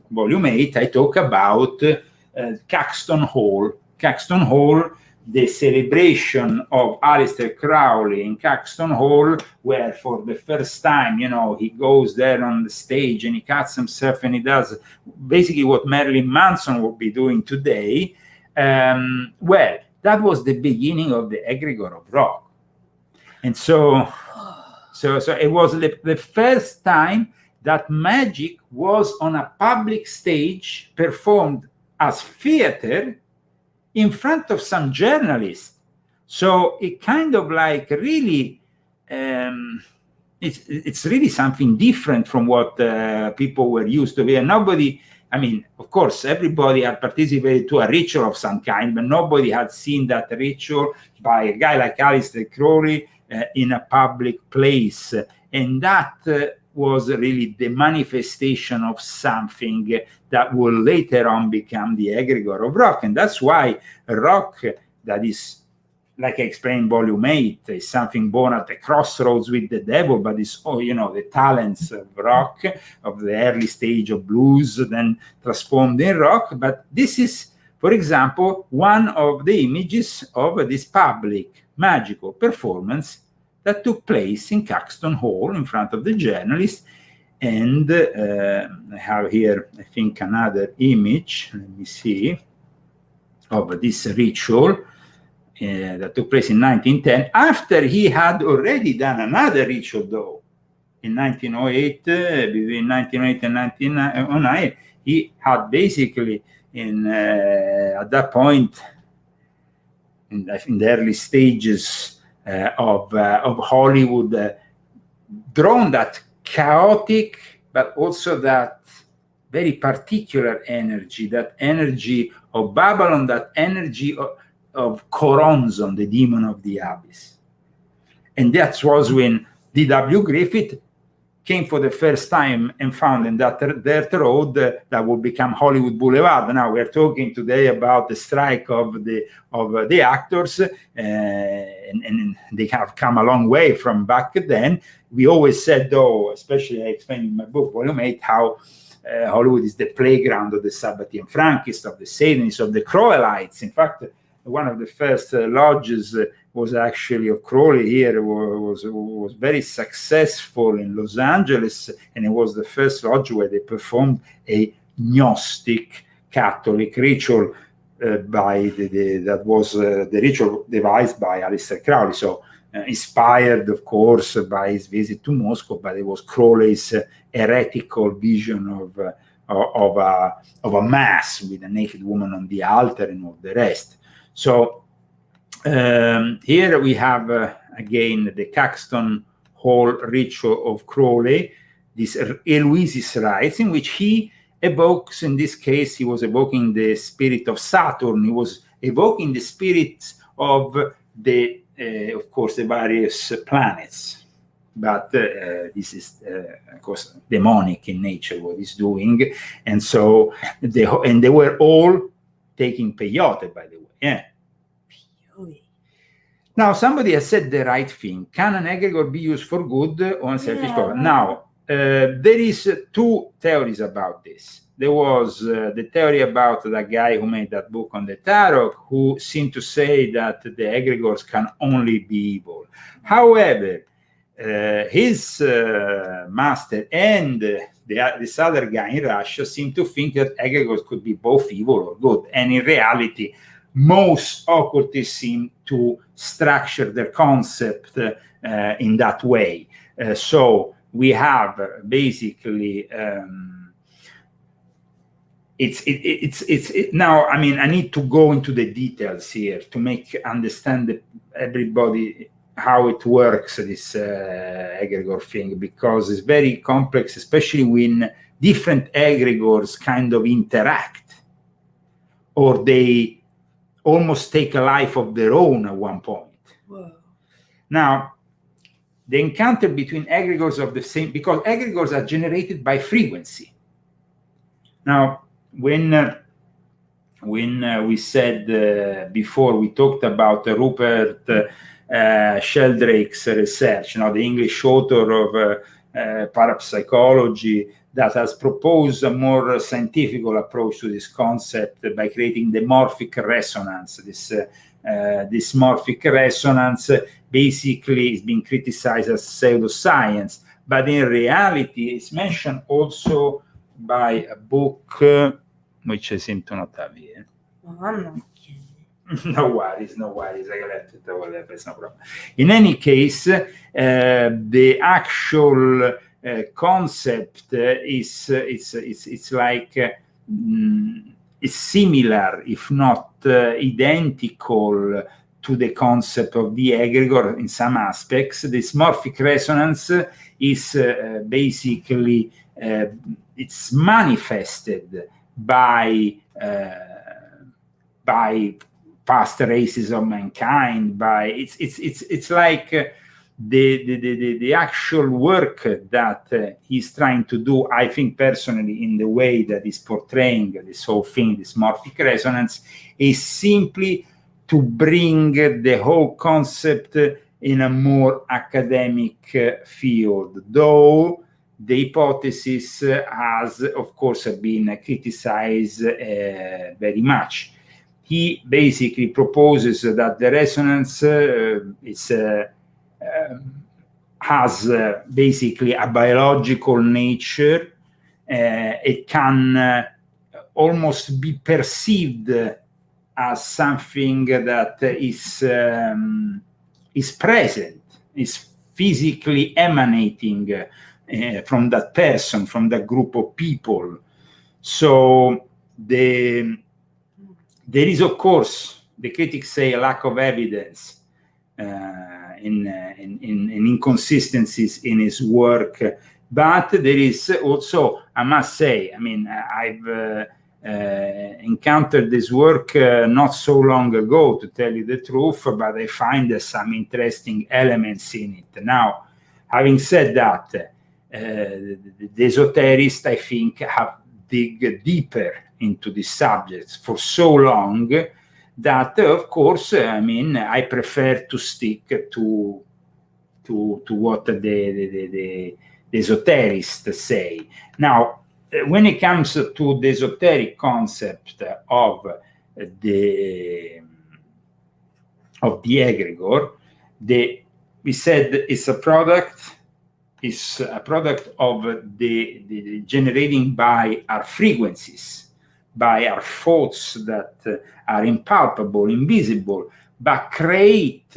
Volume 8, I talk about Caxton Hall. Caxton Hall, the celebration of Aleister Crowley in Caxton Hall, where for the first time, he goes there on the stage and he cuts himself and he does basically what Marilyn Manson would be doing today. Well, that was the beginning of the egregore of rock. And so it was the first time that magic was on a public stage, performed as theater in front of some journalists. So it kind of like really, it's really something different from what people were used to be. And nobody, I mean, of course, everybody had participated to a ritual of some kind, but nobody had seen that ritual by a guy like Aleister Crowley in a public place. And that was really the manifestation of something that will later on become the egregore of rock. And that's why rock, that is, like I explained in Volume 8, is something born at the crossroads with the devil, but it's, the talents of rock, of the early stage of blues, then transformed in rock. But this is, for example, one of the images of this public magical performance that took place in Caxton Hall in front of the journalists. And I have here, I think, another image, let me see, of this ritual that took place in 1910, after he had already done another ritual, though, in 1908, between 1908 and 1909, he had basically, at that point, in the early stages of Hollywood, drawn that chaotic, but also that very particular energy, that energy of Babylon, that energy of Choronzon, the demon of the abyss. And that was when D.W. Griffith came for the first time and found in that dirt road that would become Hollywood Boulevard. Now we're talking today about the strike of the actors, and they have come a long way from back then. We always said, though, especially I explained in my book, Volume 8, how Hollywood is the playground of the Sabbatean Frankists, of the Satanists, of the Crowellites. In fact, one of the first lodges was actually of Crowley here, was very successful in Los Angeles, and it was the first lodge where they performed a Gnostic Catholic ritual that was the ritual devised by Aleister Crowley. So inspired, of course, by his visit to Moscow, but it was Crowley's heretical vision of a mass with a naked woman on the altar and all the rest. So here we have again the Caxton whole ritual of Crowley, this Eloise's rites, in which he evokes, in this case, he was evoking the spirit of Saturn. He was evoking the spirits of the, of course, the various planets. But this is, of course, demonic in nature, what he's doing. And so, they were all taking peyote, by the way. Yeah. Peyote. Now, somebody has said the right thing. Can an egregore be used for good or unselfish purpose? Now, there is two theories about this. There was the theory about that guy who made that book on the tarot, who seemed to say that the egregores can only be evil. However, his master and this other guy in Russia seem to think that egregores could be both evil or good. And in reality, most occultists seem to structure their concept in that way. So we have basically now, I mean, I need to go into the details here to make understand everybody how it works, this egregore thing, because it's very complex, especially when different egregores kind of interact, or they almost take a life of their own at one point. Whoa. Now, the encounter between egregores of the same, because egregores are generated by frequency. Now, when we said before, we talked about Rupert Sheldrake's research, the English author of parapsychology, that has proposed a more scientific approach to this concept by creating the morphic resonance. This morphic resonance basically is being criticized as pseudoscience, but in reality, it's mentioned also by a book which I seem to not have here. Well, I'm not kidding. No worries. I left it over, it's no problem. In any case, the actual concept is it's like it's similar, if not identical, to the concept of the egregore in some aspects. This morphic resonance is basically it's manifested by past races of mankind. It's like the actual work that he's trying to do. I think personally, in the way that he's portraying this whole thing, this morphic resonance, is simply to bring the whole concept in a more academic field, though the hypothesis has, of course, been criticized very much. He basically proposes that the resonance has basically a biological nature. It can almost be perceived as something that is present, is physically emanating from that person, from that group of people. So there is, of course, the critics say, a lack of evidence in inconsistencies in his work, but there is also, I must say, I mean, I've encountered this work not so long ago, to tell you the truth, but I find there's some interesting elements in it. Now, having said that, the esoterists, I think, have dig deeper into this subject for so long that, of course, I mean, I prefer to stick to what the esoterists say. Now, when it comes to the esoteric concept of the egregore, we said it's a product of the generating by our frequencies, by our thoughts that are impalpable, invisible, but create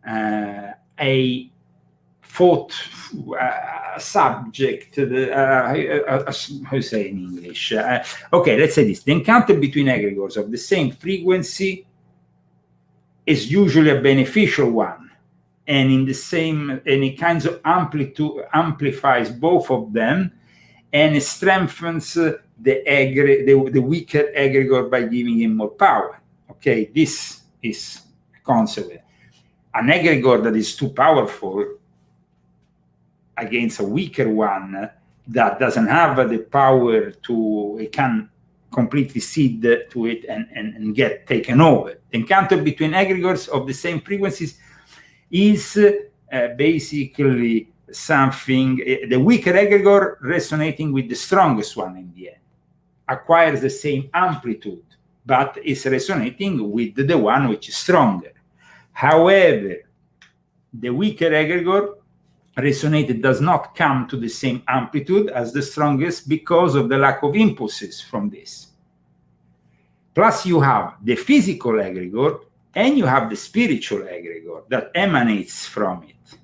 a thought subject, how you say in English? Okay, let's say this. The encounter between egregores of the same frequency is usually a beneficial one. and in the same, and it kinds of amplifies both of them, and it strengthens the weaker egregore by giving him more power. Okay, this is a concept. An egregore that is too powerful against a weaker one that doesn't have the power to, it can completely cede to it and get taken over. The encounter between egregores of the same frequencies is basically something, the weaker egregore resonating with the strongest one in the end, acquires the same amplitude, but is resonating with the one which is stronger. However, the weaker egregore resonated does not come to the same amplitude as the strongest because of the lack of impulses from this. Plus you have the physical egregore and you have the spiritual egregore that emanates from it.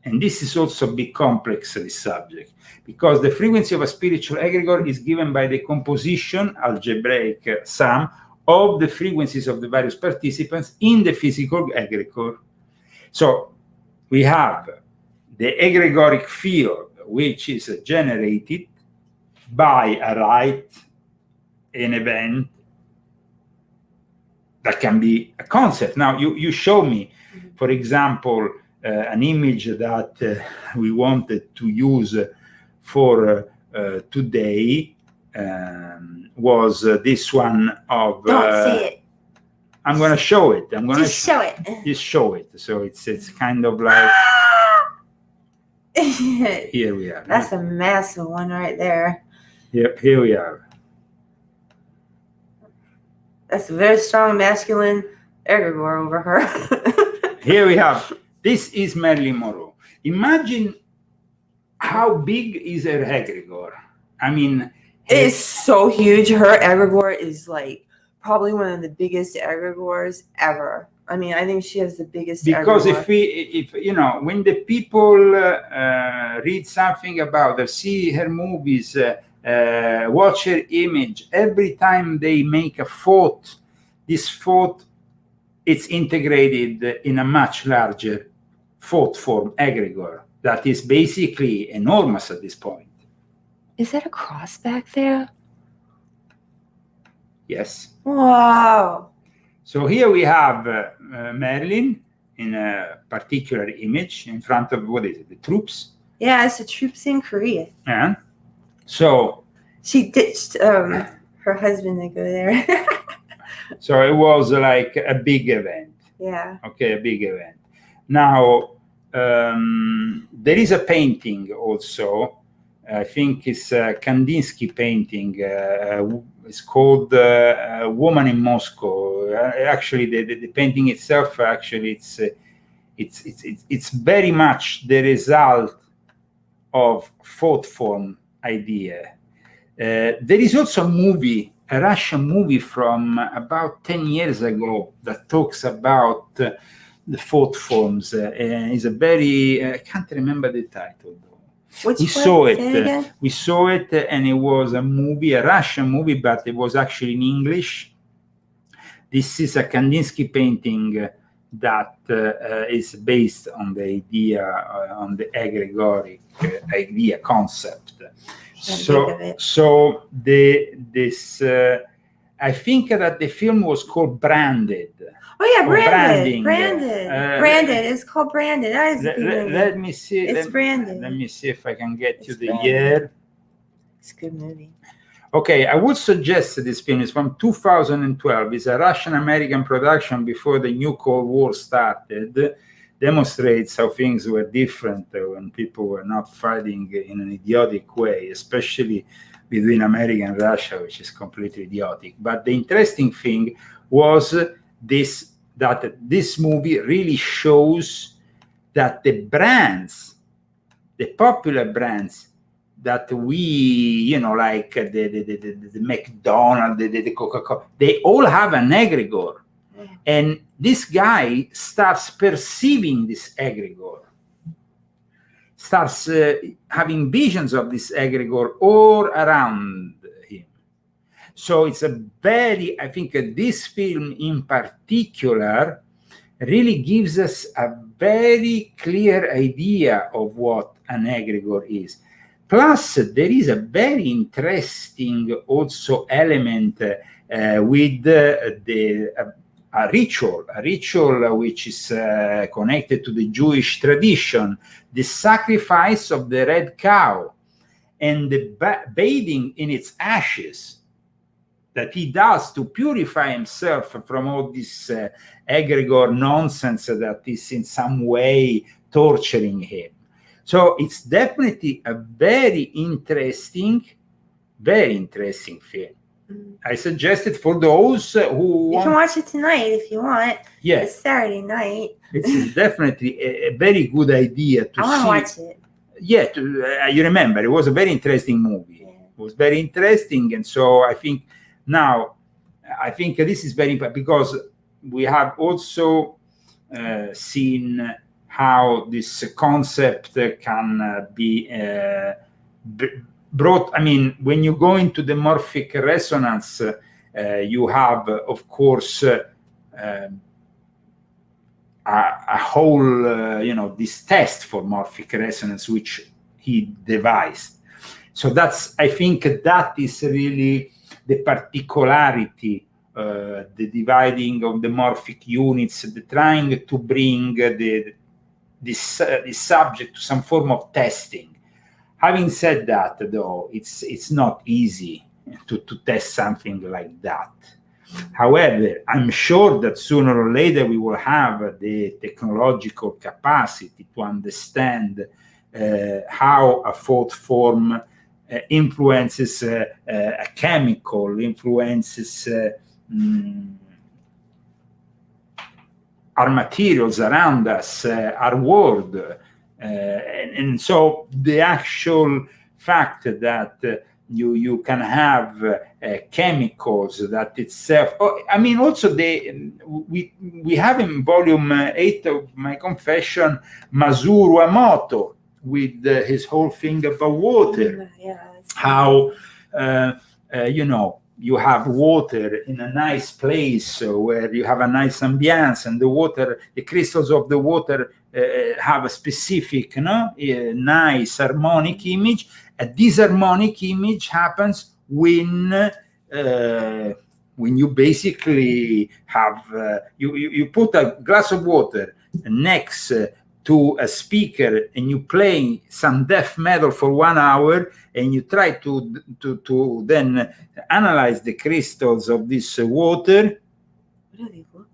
And this is also a big complex, this subject, because the frequency of a spiritual egregore is given by the composition, algebraic sum, of the frequencies of the various participants in the physical egregore. So we have the egregoric field, which is generated by a rite, an event, that can be a concept. Now, you show me, for example, an image that we wanted to use for today was this one of... Don't say it. I'm going to show it. I'm going to show it. Just show it. So it's kind of like... Here we are. That's a massive one right there. Yep, here we are. That's a very strong masculine egregore over her. Here we have. This is Marilyn Monroe. Imagine how big is her egregore. I mean, it's so huge. Her egregore is like probably one of the biggest egregores ever. I mean, I think she has the biggest because egregore. if you know, when the people read something about her, see her movies, watch her image, every time they make a thought, this thought, it's integrated in a much larger thought form egregore that is basically enormous at this point. Is that a cross back there? Yes. Wow. So here we have Marilyn in a particular image in front of, what is it, the troops? Yeah, it's the troops in Korea. Yeah. So she ditched her husband to go there. So it was like a big event. Yeah. Okay, a big event. Now, there is a painting also. I think it's a Kandinsky painting. It's called "Woman in Moscow." Actually, the painting itself, actually, it's very much the result of thought form idea. There is also a movie, a Russian movie from about 10 years ago that talks about the thought forms. It's a very, I can't remember the title. We saw it, and it was a movie, a Russian movie, but it was actually in English. This is a Kandinsky painting that is based on the idea, on the egregoric idea concept. So this I think that the film was called Branded. Oh yeah, Branded. Branded. It's called Branded. That is let me see. It's Branded. Let me see if I can get to the year. It's a good movie. Okay, I would suggest this film is from 2012. It's a Russian-American production before the new Cold War started. Demonstrates how things were different when people were not fighting in an idiotic way, especially between America and Russia, which is completely idiotic. But the interesting thing was that this movie really shows that the brands, the popular brands that we, like the McDonald's, the Coca-Cola, they all have an egregore. And this guy starts perceiving this egregore, starts having visions of this egregore all around him. So it's a very, I think this film in particular really gives us a very clear idea of what an egregore is. Plus, there is a very interesting also element with a ritual which is connected to the Jewish tradition, the sacrifice of the red cow and the bathing in its ashes that he does to purify himself from all this egregore nonsense that is in some way torturing him. So it's definitely a very interesting film. I suggest it for those who You can watch it tonight if you want. Yes. It's Saturday night. It's definitely a very good idea to see. I want to watch it. Yeah, you remember, it was a very interesting movie. Yeah. It was very interesting, and so I think this is very important because we have also seen how this concept can be brought. I mean, when you go into the morphic resonance, you have, of course, a whole, this test for morphic resonance, which he devised. So I think that is really the particularity, the dividing of the morphic units, the trying to bring this subject to some form of testing. Having said that, though, it's not easy to test something like that. However, I'm sure that sooner or later we will have the technological capacity to understand how a thought form influences a chemical, influences our materials around us, our world. And so the actual fact that you can have chemicals that itself. Also we have in volume 8 of my confession Masuru Emoto with his whole thing about water. How you have water in a nice place where you have a nice ambience, and the crystals of the water have a specific, nice harmonic image. And this harmonic image happens when you basically have you put a glass of water next to a speaker and you play some death metal for 1 hour, and you try to then analyze the crystals of this water. What do they look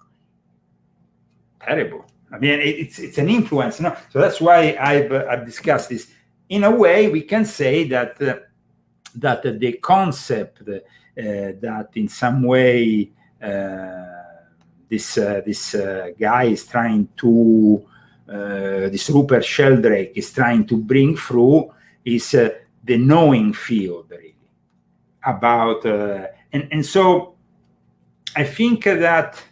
like? Terrible. I mean, it's an influence, no? So that's why I've discussed this. In a way, we can say that the concept that in some way this guy is trying to, this Rupert Sheldrake is trying to bring through is the knowing field, really, about and so I think that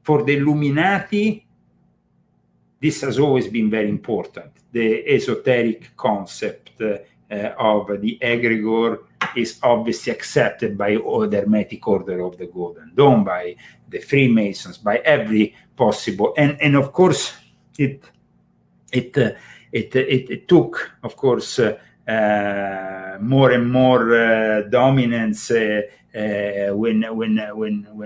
for the Illuminati, this has always been very important. The esoteric concept of the egregore is obviously accepted by all the Hermetic Order of the Golden Dawn, by the Freemasons, by every possible, and of course it took, of course, more and more dominance when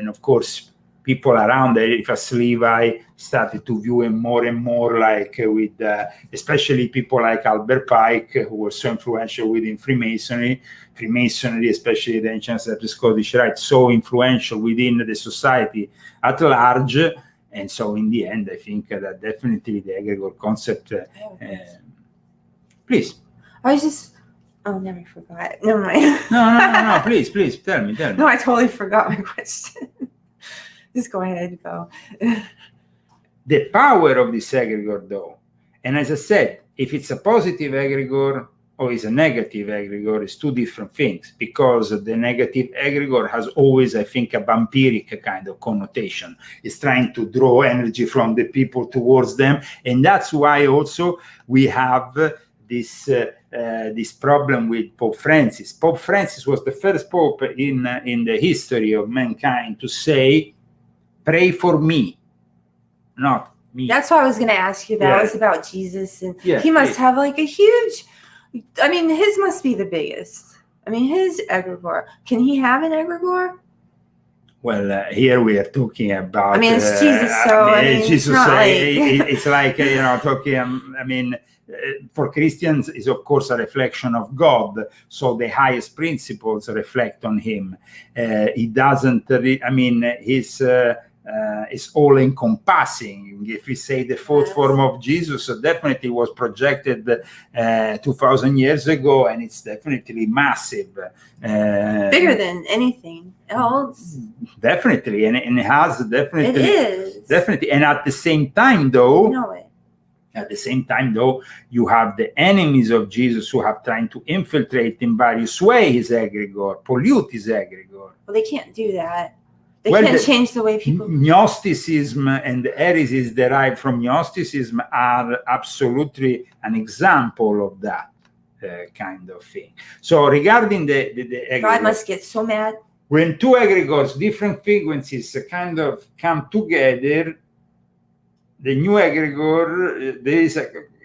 of course people around Eliphas Levi started to view him more and more like with, especially people like Albert Pike, who was so influential within Freemasonry, especially the Ancient Scottish Rite, so influential within the society at large. And so in the end, I think that definitely the egregore concept, please. Never forgot. Never mind. No, please, tell me. No, I totally forgot my question. Just go ahead, go. The power of this egregore, though, and as I said, if it's a positive egregore or is a negative egregore, it's two different things, because the negative egregore has always, I think, a vampiric kind of connotation. It's trying to draw energy from the people towards them, and that's why also we have this problem with Pope Francis. Pope Francis was the first pope in the history of mankind to say, "Pray for me." not me. That's what I was going to ask you. That Yeah. was about Jesus, and Yeah, he must have like a huge. I mean, his must be the biggest. I mean, his egregore. Can he have an egregore? Well, here we are talking about. I mean, it's Jesus, so I mean, Jesus. It's not like... It's like talking. I mean, for Christians, is of course a reflection of God. So the highest principles reflect on him. He doesn't. I mean, his. Is all encompassing. If we say the fourth form of Jesus, definitely was projected 2,000 years ago, and it's definitely massive. Bigger than anything else. Definitely, and it has definitely. It is. Definitely, and at the same time, though. No way. At the same time, though, you have the enemies of Jesus who have tried to infiltrate in various ways his egregore, pollute his egregore. Well, they can't do that. They can't change the way people... Gnosticism and the heresies derived from Gnosticism are absolutely an example of that kind of thing. So regarding the egregore, God must get so mad. When two egregores, different frequencies, kind of come together, the new egregore,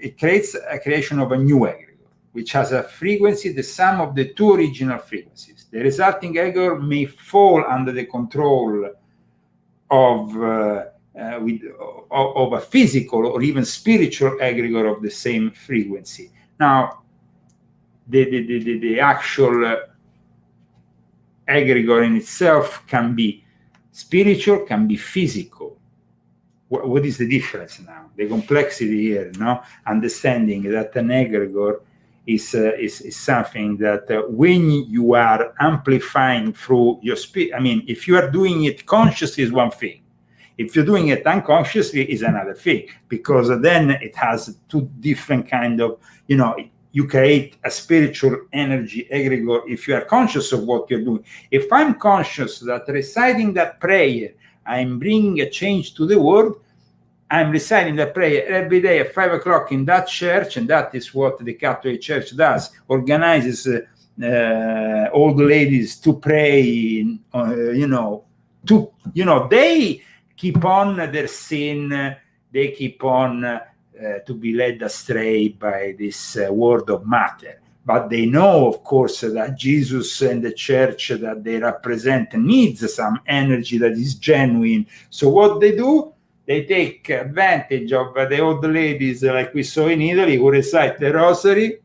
it creates a creation of a new egregore, which has a frequency, the sum of the two original frequencies. The resulting egregore may fall under the control of a physical or even spiritual egregore of the same frequency. Now, the actual egregore in itself can be spiritual, can be physical. What is the difference now? The complexity here, understanding that an egregore is something that when you are amplifying through your speech, I mean, if you are doing it consciously is one thing. If you're doing it unconsciously is another thing, because then it has two different kind of, you create a spiritual energy egregore if you are conscious of what you're doing. If I'm conscious that reciting that prayer, I'm bringing a change to the world, I'm reciting that prayer every day at 5 o'clock in that church, and that is what the Catholic Church does, organizes old ladies to pray, they keep on their sin, they keep on to be led astray by this word of matter. But they know, of course, that Jesus and the church that they represent needs some energy that is genuine. So what they do? They take advantage of the old ladies, like we saw in Italy, who recite the rosary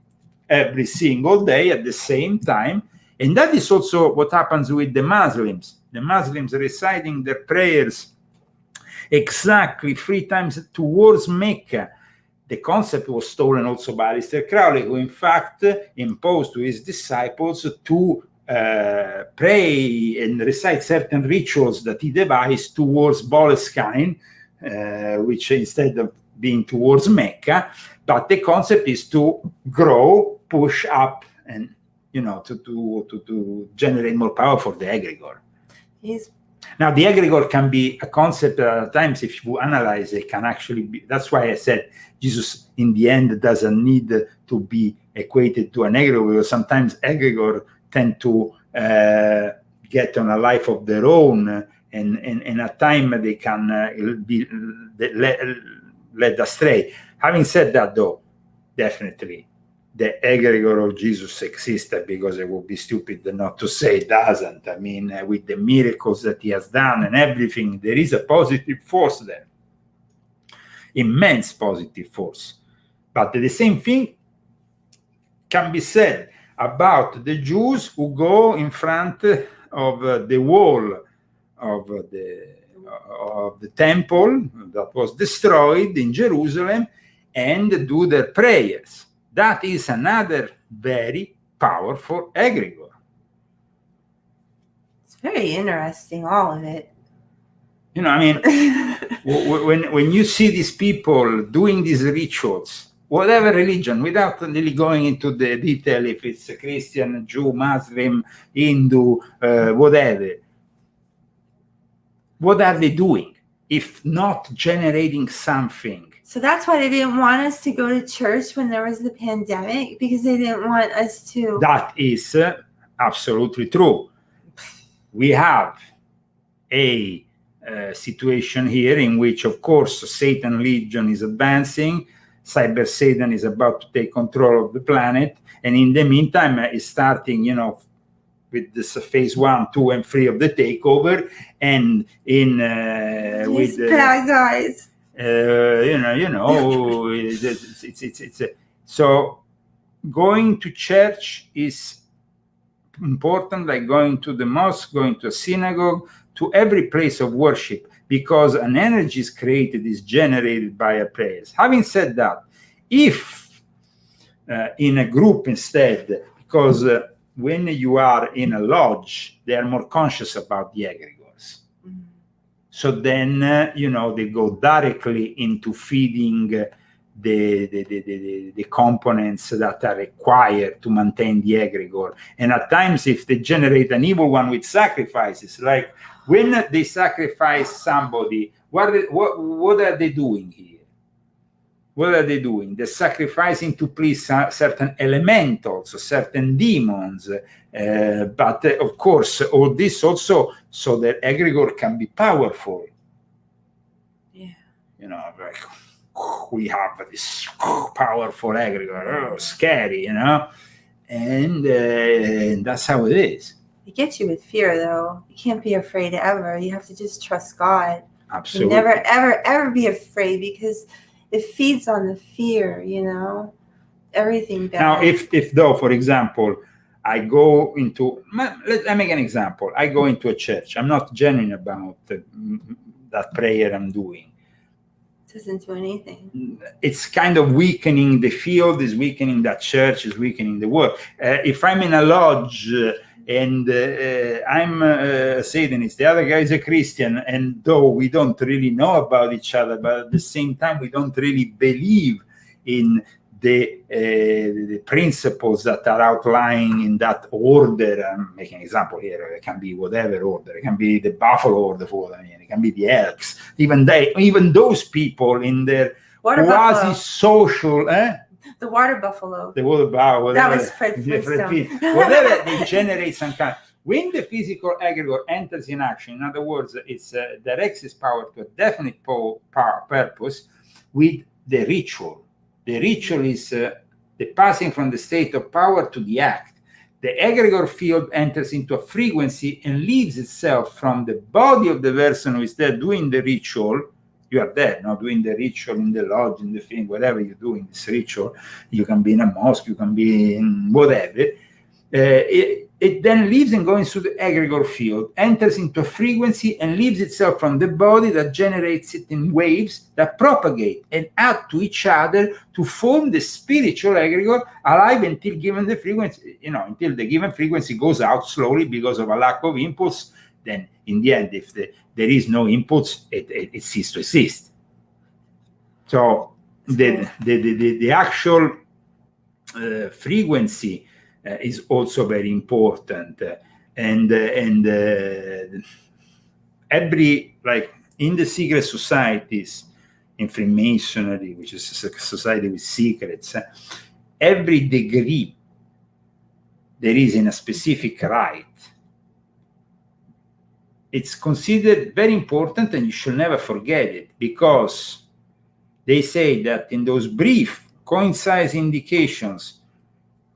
every single day at the same time. And that is also what happens with the Muslims. The Muslims reciting their prayers exactly 3 times towards Mecca. The concept was stolen also by Aleister Crowley, who in fact imposed to his disciples to pray and recite certain rituals that he devised towards Boleskine, which instead of being towards Mecca, but the concept is to grow, push up, and to generate more power for the egregore. Now, the egregore can be a concept that at times, if you analyze it, can actually be. That's why I said Jesus, in the end, doesn't need to be equated to an egregore, because sometimes egregore tend to get on a life of their own, and at time they can be led astray. Having said that, though, definitely the egregore of Jesus existed, because it would be stupid not to say it doesn't. I mean, with the miracles that he has done and everything, there is a positive force there, immense positive force. But the same thing can be said about the Jews who go in front of the wall of the temple that was destroyed in Jerusalem and do their prayers. That is another very powerful egregore. It's very interesting, all of it. I mean, when you see these people doing these rituals, whatever religion, without really going into the detail, if it's a Christian, Jew, Muslim, Hindu, whatever, what are they doing if not generating something? So that's why they didn't want us to go to church when there was the pandemic, because they didn't want us to. That is absolutely true. We have a situation here in which, of course, Satan Legion is advancing. Cyber Satan is about to take control of the planet. And in the meantime, it's starting, with this phase 1, 2, and 3 of the takeover. And in with bad guys. So going to church is important, like going to the mosque, going to a synagogue, to every place of worship, because an energy is created, is generated by a prayers. Having said that, if in a group instead, because when you are in a lodge, they are more conscious about the egregores. Mm-hmm. So then, they go directly into feeding the components that are required to maintain the egregore. And at times, if they generate an evil one with sacrifices, like when they sacrifice somebody, what are they doing here? What are they doing? They're sacrificing to please certain elementals, certain demons. But of course, all this also so that egregore can be powerful. Yeah. Like, we have this powerful egregore, scary, and that's how it is. It gets you with fear, though. You can't be afraid ever. You have to just trust God. Absolutely. You never, ever, ever be afraid, because it feeds on the fear, everything bad. Now, if though, for example, I go into, let me make an example. I go into a church. I'm not genuine about that prayer I'm doing. It doesn't do anything. It's kind of weakening the field, is weakening that church, is weakening the world. If I'm in a lodge and I'm a Satanist, the other guy is a Christian, and though we don't really know about each other, but at the same time, we don't really believe in the principles that are outlying in that order. I'm making an example here. It can be whatever order. It can be the buffalo order, for what I mean. It can be the elks. Even those people in their quasi-social... The water buffalo. The water buffalo. Whatever, that was Fred Flintstone. Whatever, they generate some kind. When the physical egregore enters in action, in other words, it directs its power to a definite purpose with the ritual. The ritual is the passing from the state of power to the act. The egregore field enters into a frequency and leaves itself from the body of the person who is there doing the ritual. You are there, doing the ritual in the lodge, in the thing, whatever you do in this ritual. You can be in a mosque, you can be in whatever. It then leaves and goes through the egregore field, enters into a frequency and leaves itself from the body that generates it in waves that propagate and add to each other to form the spiritual egregore alive until given the frequency, until the given frequency goes out slowly because of a lack of impulse. Then in the end, if there is no impulse, it ceases to exist. So the actual frequency is also very important, and every, like in the secret societies, in Freemasonry, which is a society with secrets, every degree there is in a specific rite, it's considered very important, and you should never forget it, because they say that in those brief coincide indications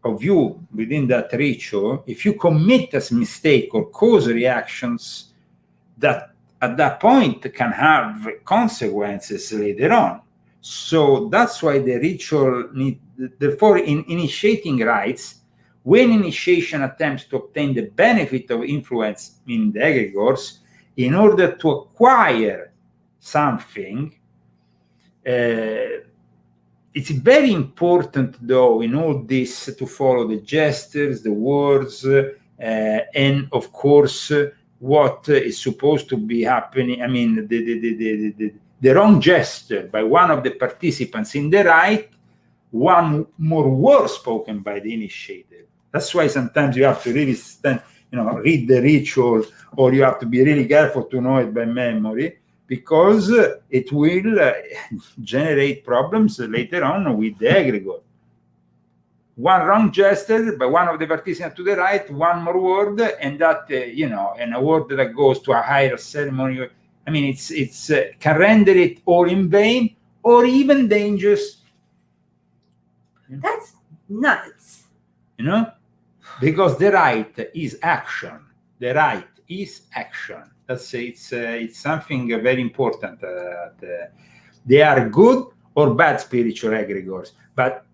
of you within that ritual, if you commit a mistake or cause reactions that at that point can have consequences later on. So that's why the ritual therefore in initiating rites, when initiation attempts to obtain the benefit of influence in the egregores, in order to acquire something, it's very important, though, in all this to follow the gestures, the words, and of course, what is supposed to be happening. I mean, the wrong gesture by one of the participants in the rite, one more word spoken by the initiated. That's why sometimes you have to really read the ritual, or you have to be really careful to know it by memory, because it will generate problems later on with the egregore. One wrong gesture by one of the participants to the right, one more word, and that, and a word that goes to a higher ceremony I mean, it's can render it all in vain or even dangerous. That's nuts. You know, because the right is action. The right is action. That's it's something very important. They are good or bad spiritual egregores. But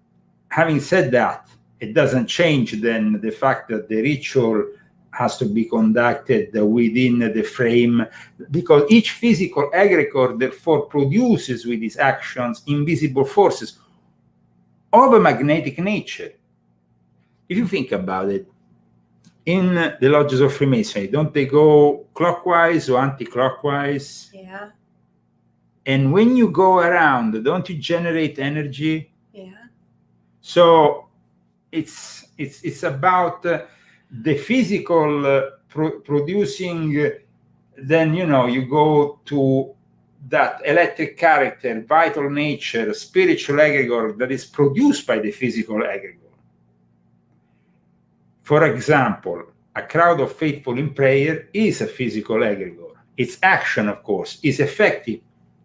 having said that, it doesn't change then the fact that the ritual has to be conducted within the frame, because each physical egregore therefore produces with its actions invisible forces of a magnetic nature. If you think about it, in the lodges of Freemasonry, don't they go clockwise or anti-clockwise? Yeah. And when you go around, don't you generate energy? Yeah. So it's about the physical producing. Then you go to that electric character, vital nature, spiritual egregore that is produced by the physical egregore. For example, a crowd of faithful in prayer is a physical egregore. Its action, of course, is effective.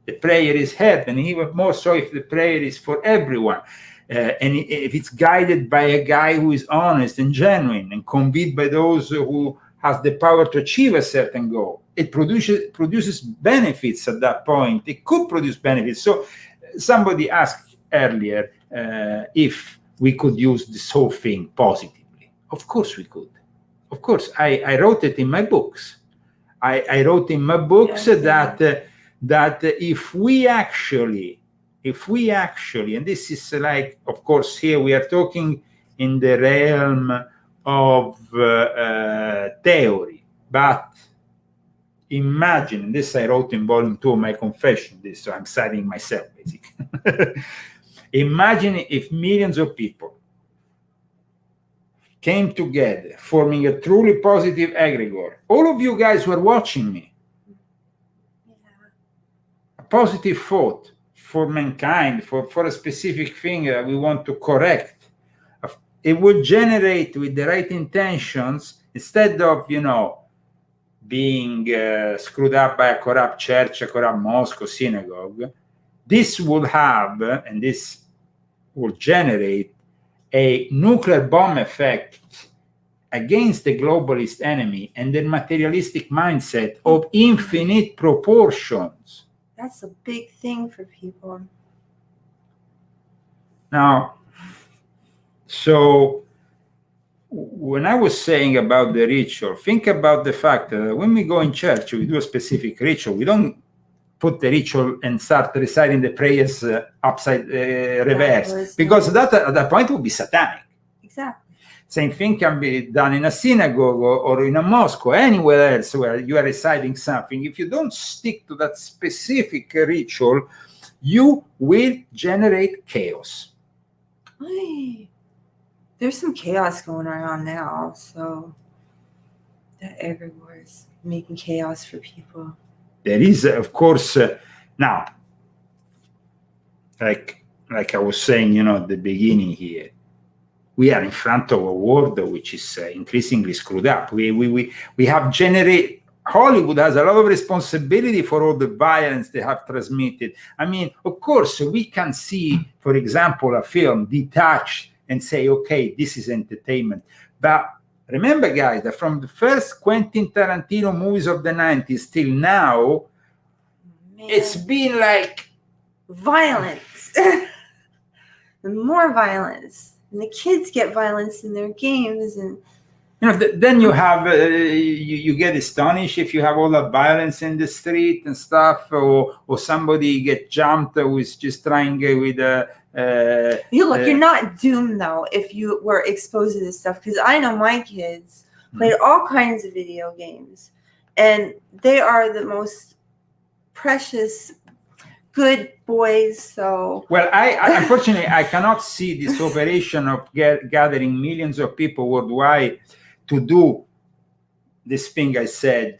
The prayer is heard, and even more so if the prayer is for everyone. And if it's guided by a guy who is honest and genuine and convinced by those who has the power to achieve a certain goal, it produces benefits at that point. It could produce benefits. So somebody asked earlier if we could use this whole thing positively. Of course we could. Of course, I wrote it in my books. I wrote in my books that if we actually, and this is like, of course, here we are talking in the realm of theory, but imagine, and this I wrote in volume 2 of my confession, so I'm citing myself, basically. Imagine if millions of people came together, forming a truly positive egregore. All of you guys who are watching me, a positive thought for mankind, for a specific thing that we want to correct. It would generate, with the right intentions, instead of, being screwed up by a corrupt church, a corrupt mosque or synagogue, this would have, and this will generate a nuclear bomb effect against the globalist enemy and their materialistic mindset of infinite proportions. That's a big thing for people. Now, so when I was saying about the ritual, think about the fact that when we go in church, we do a specific ritual. We don't put the ritual and start reciting the prayers upside reverse, because that at that point would be satanic. Exactly. Same thing can be done in a synagogue or in a mosque or anywhere else where you are reciting something. If you don't stick to that specific ritual, you will generate chaos. Hey, there's some chaos going on now, so that egregore is making chaos for people. There is, of course, now, like I was saying, at the beginning here, we are in front of a world which is increasingly screwed up. We have generated. Hollywood has a lot of responsibility for all the violence they have transmitted. I mean, of course, we can see, for example, a film detached and say, okay, this is entertainment. But remember, guys, that from the first Quentin Tarantino movies of the 90s till now, it's been like violence. And more violence. And the kids get violence in their games, and then you have you get astonished if you have all that violence in the street and stuff, or somebody get jumped who is just trying with a. You're not doomed though if you were exposed to this stuff, because I know my kids played all kinds of video games, and they are the most precious, good boys. So well, I unfortunately I cannot see this operation of gathering millions of people worldwide to do this thing I said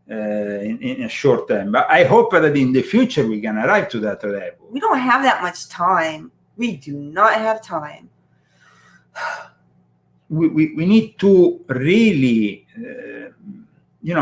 in a short time. But I hope that in the future we can arrive to that level. We don't have that much time. We do not have time. We need to really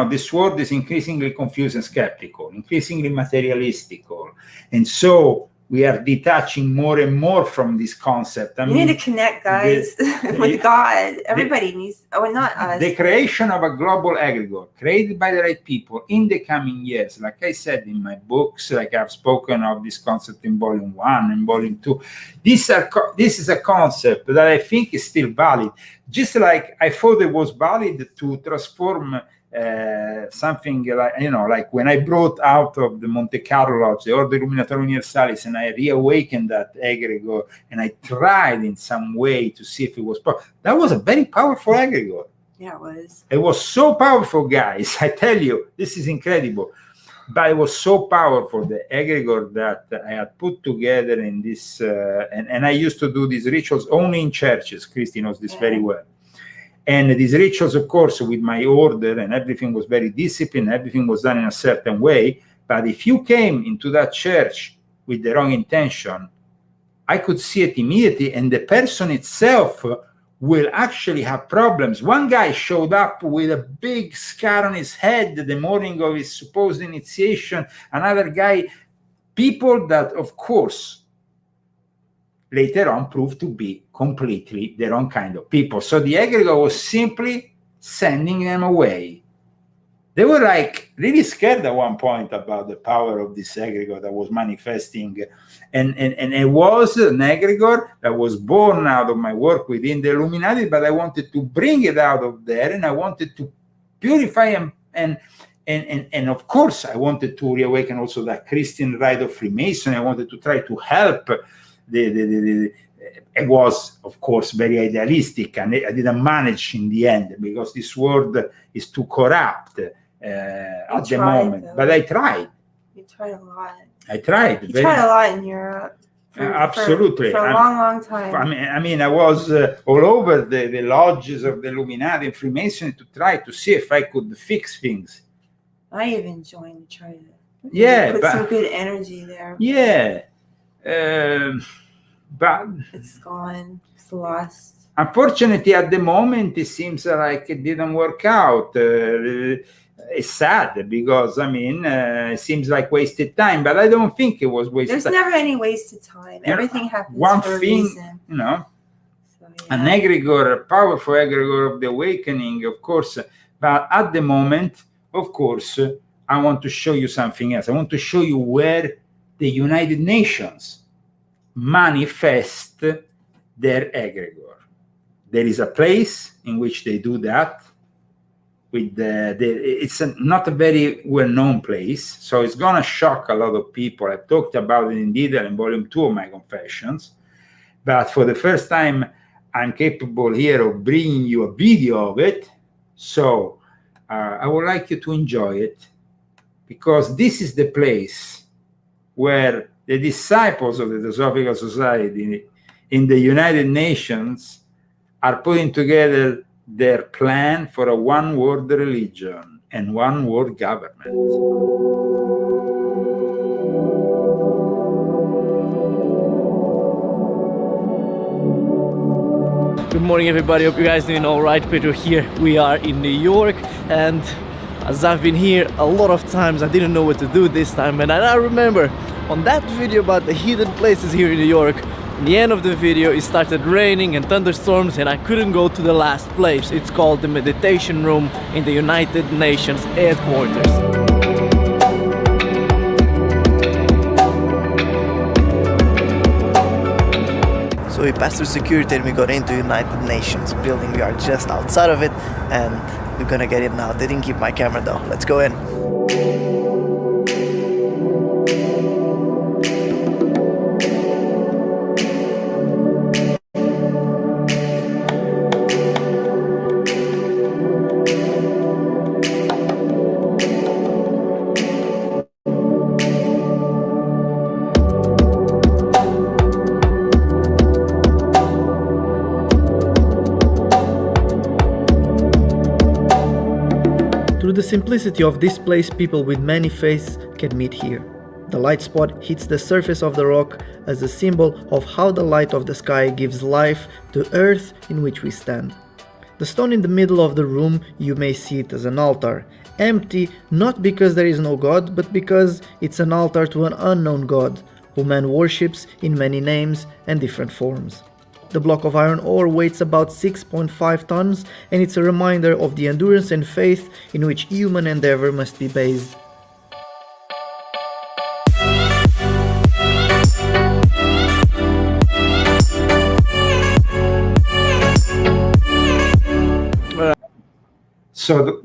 this world is increasingly confused and skeptical, increasingly materialistical. And so we are detaching more and more from this concept. We need to connect, guys, with God. Everybody needs, not us. The creation of a global egregore created by the right people in the coming years, like I said in my books, like I've spoken of this concept in Volume 1 and Volume 2. This is a concept that I think is still valid. Just like I thought it was valid to transform something like when I brought out of the Monte Carlo Lodge the Ordo Illuminatori Universalis, and I reawakened that egregore, and I tried in some way to see if it was powerful. That was a very powerful egregore. Yeah, it was. It was so powerful, guys. I tell you, this is incredible. But it was so powerful, the egregore that I had put together in this, and I used to do these rituals only in churches. Christy knows this very well. And these rituals, of course, with my order, and everything was very disciplined, everything was done in a certain way. But if you came into that church with the wrong intention, I could see it immediately, and the person itself will actually have problems. One guy showed up with a big scar on his head the morning of his supposed initiation. Another guy, people that, of course, later on proved to be completely the wrong kind of people. So the egregore was simply sending them away. They were like really scared at one point about the power of this egregore that was manifesting. And it was an egregore that was born out of my work within the Illuminati, but I wanted to bring it out of there, and I wanted to purify and of course I wanted to reawaken also that Christian rite of Freemason. I wanted to try to help it was, of course, very idealistic, and I didn't manage in the end because this world is too corrupt at the moment. Though. But I tried. You tried a lot. I tried. You tried a lot in Europe. Absolutely. For a long time. I mean, I was all over the lodges of the Illuminati and Freemasonry to try to see if I could fix things. I even joined to try to put some good energy there. Yeah. But it's gone. It's lost. Unfortunately, at the moment, it seems like it didn't work out. It's sad because, it seems like wasted time, but I don't think it was wasted time. There's never any wasted time. Everything happens for a reason. So, an egregore, a powerful egregore of the awakening, of course. But at the moment, of course, I want to show you something else. I want to show you where the United Nations manifest their egregore. There is a place in which they do that. It's not a very well-known place, so it's gonna shock a lot of people. I've talked about it in detail in Volume 2 of my Confessions, but for the first time, I'm capable here of bringing you a video of it. So I would like you to enjoy it, because this is the place where the disciples of the Theosophical Society in the United Nations are putting together their plan for a one-world religion and one-world government. Good morning, everybody. Hope you guys are doing all right. Pedro here. We are in New York, and as I've been here a lot of times, I didn't know what to do this time. And I remember on that video about the hidden places here in New York, in the end of the video it started raining and thunderstorms, and I couldn't go to the last place. It's called the Meditation Room in the United Nations headquarters. So we passed through security and we got into United Nations building. We are just outside of it and we're gonna get in now. They didn't keep my camera though. Let's go in. Through the simplicity of this place, people with many faiths can meet here. The light spot hits the surface of the rock as a symbol of how the light of the sky gives life to earth in which we stand. The stone in the middle of the room, you may see it as an altar. Empty, not because there is no god, but because it's an altar to an unknown god, who man worships in many names and different forms. The block of iron ore weighs about 6.5 tons, and it's a reminder of the endurance and faith in which human endeavor must be based.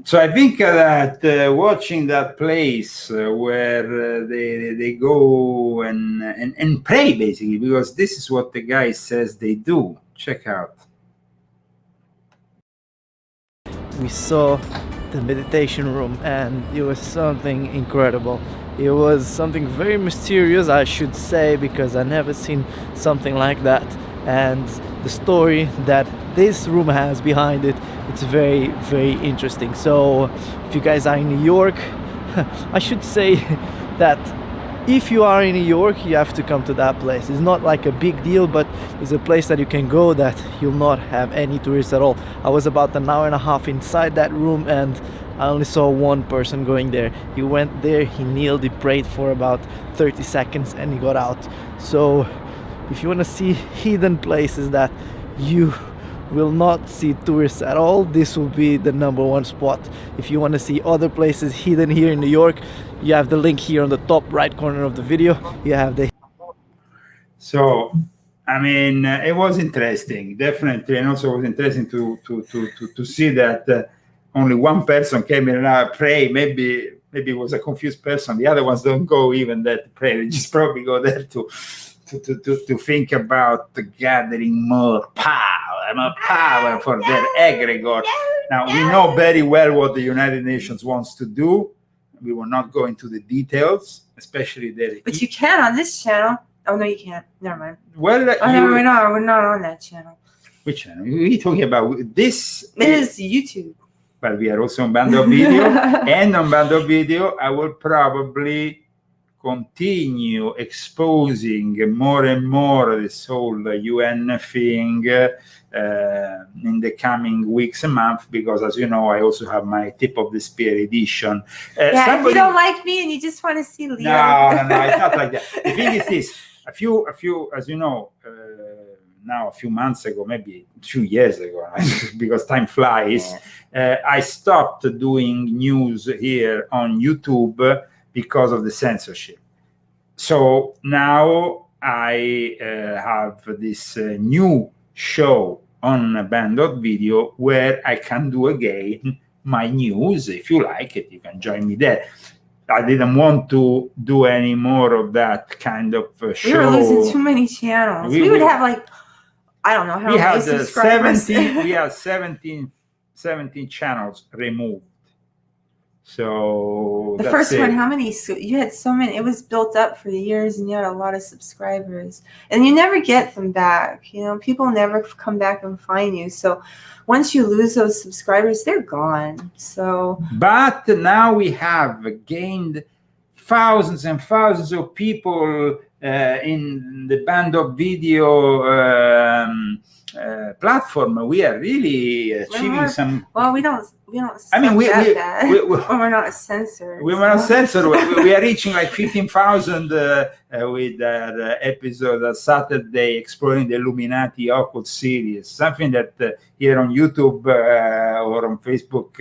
So I think that watching that place where they go and pray, basically, because this is what the guy says they do. Check out. We saw the meditation room, and it was something incredible. It was something very mysterious, I should say, because I never seen something like that. And the story that this room has behind it, it's very, very interesting. So if you guys are in New York, I should say that if you are in New York, you have to come to that place. It's not like a big deal, but it's a place that you can go that you'll not have any tourists at all. I was about an hour and a half inside that room, and I only saw one person going there. He went there, he kneeled, he prayed for about 30 seconds, and he got out. So if you want to see hidden places that you will not see tourists at all, this will be the #1 spot. If you want to see other places hidden here in New York, you have the link here on the top right corner of the video. You have the... So I mean, it was interesting, definitely, and also it was interesting to see that only one person came in and pray. Maybe it was a confused person. The other ones don't go even there to pray. They just probably go there to think about gathering more power for their egregore. Now, we know very well what the United Nations wants to do. We will not go into the details, especially the... But you can on this channel. Oh, no, you can't. Never mind. Well, no, we're not on that channel. Which channel? We're talking about this. It is YouTube. But we are also on Bando Video. And on Bando Video, I will probably continue exposing more and more this whole UN thing in the coming weeks and months, because as you know, I also have my Tip of the Spear edition. If you don't like me and you just want to see Leo. No, it's not like that. The thing is this, a few, as you know, now a few months ago, maybe 2 years ago, because time flies, I stopped doing news here on YouTube because of the censorship. So now I have this new show on Band.video where I can do again my news. If you like it, you can join me there. I didn't want to do any more of that kind of show. We were losing too many channels. We would have like, I don't know how many subscribers. We had 17 channels removed. So the first one, how many? You had so many. It was built up for years, and you had a lot of subscribers, and you never get them back. You know, people never come back and find you. So once you lose those subscribers, they're gone. So, but now we have gained thousands and thousands of people in the Band.video platform. We are really achieving some. Well, we don't. I mean, we're not censored. We were not censored. We are reaching like 15,000 with that episode Saturday exploring the Illuminati Occult series. Something that here on YouTube or on Facebook,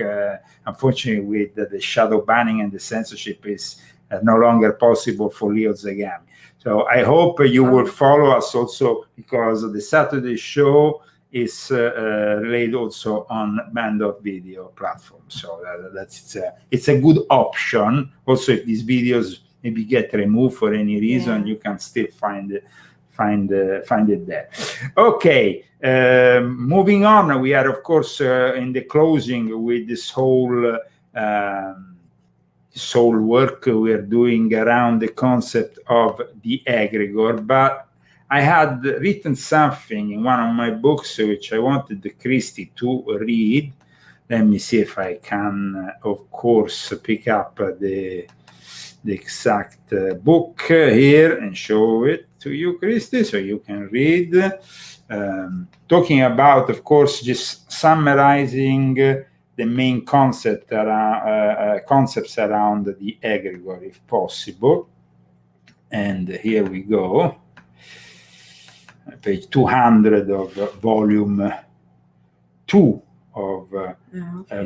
unfortunately, with the shadow banning and the censorship, is no longer possible for Leo Zagami. So I hope you will follow us also, because the Saturday show is laid also on Band.video platform. So it's a good option. Also, if these videos maybe get removed for any reason, you can still find it there. Okay, moving on. We are of course in the closing with this whole work we are doing around the concept of the egregore, but I had written something in one of my books which I wanted Christy to read. Let me see if I can, of course, pick up the exact book here and show it. to you, Christy, so you can read. Talking about, of course, just summarizing the main concepts around the egregore, if possible. And here we go. Page 200 of volume 2 of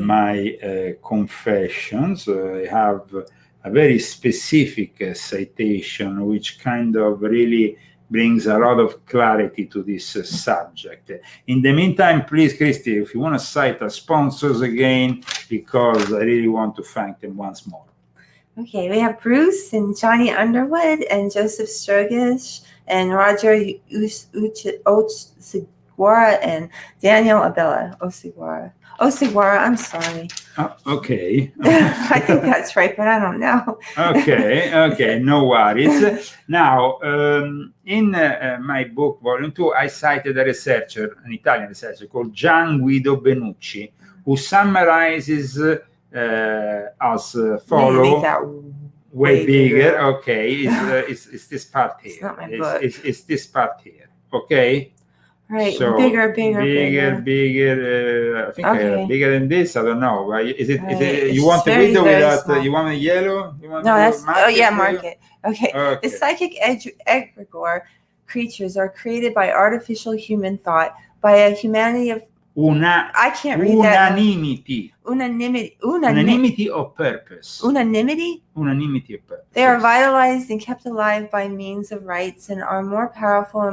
my Confessions. I have a very specific citation which kind of really brings a lot of clarity to this subject. In the meantime, please, Christy, if you want to cite our sponsors again, because I really want to thank them once more. Okay, we have Bruce and Johnny Underwood and Joseph Strogish and Roger Osigwara and Daniel Abella Osigwara. Osigwara, I'm sorry. Okay. I think that's right, but I don't know. Okay, no worries. Now, in my book, Volume 2, I cited a researcher, an Italian researcher called Gian Guido Benucci, who summarizes as follow. Way bigger. Okay, it's this part here. It's not my book. It's this part here. Okay. Right. So bigger. I think I have bigger than this. I don't know. Is it? You want the window without? You want the yellow? You want no, that's. Mark it. Okay. The psychic egregore creatures are created by artificial human thought by a humanity of. I can't read unanimity. Unanimity of purpose. Unanimity of purpose. They are vitalized and kept alive by means of rites and are more powerful,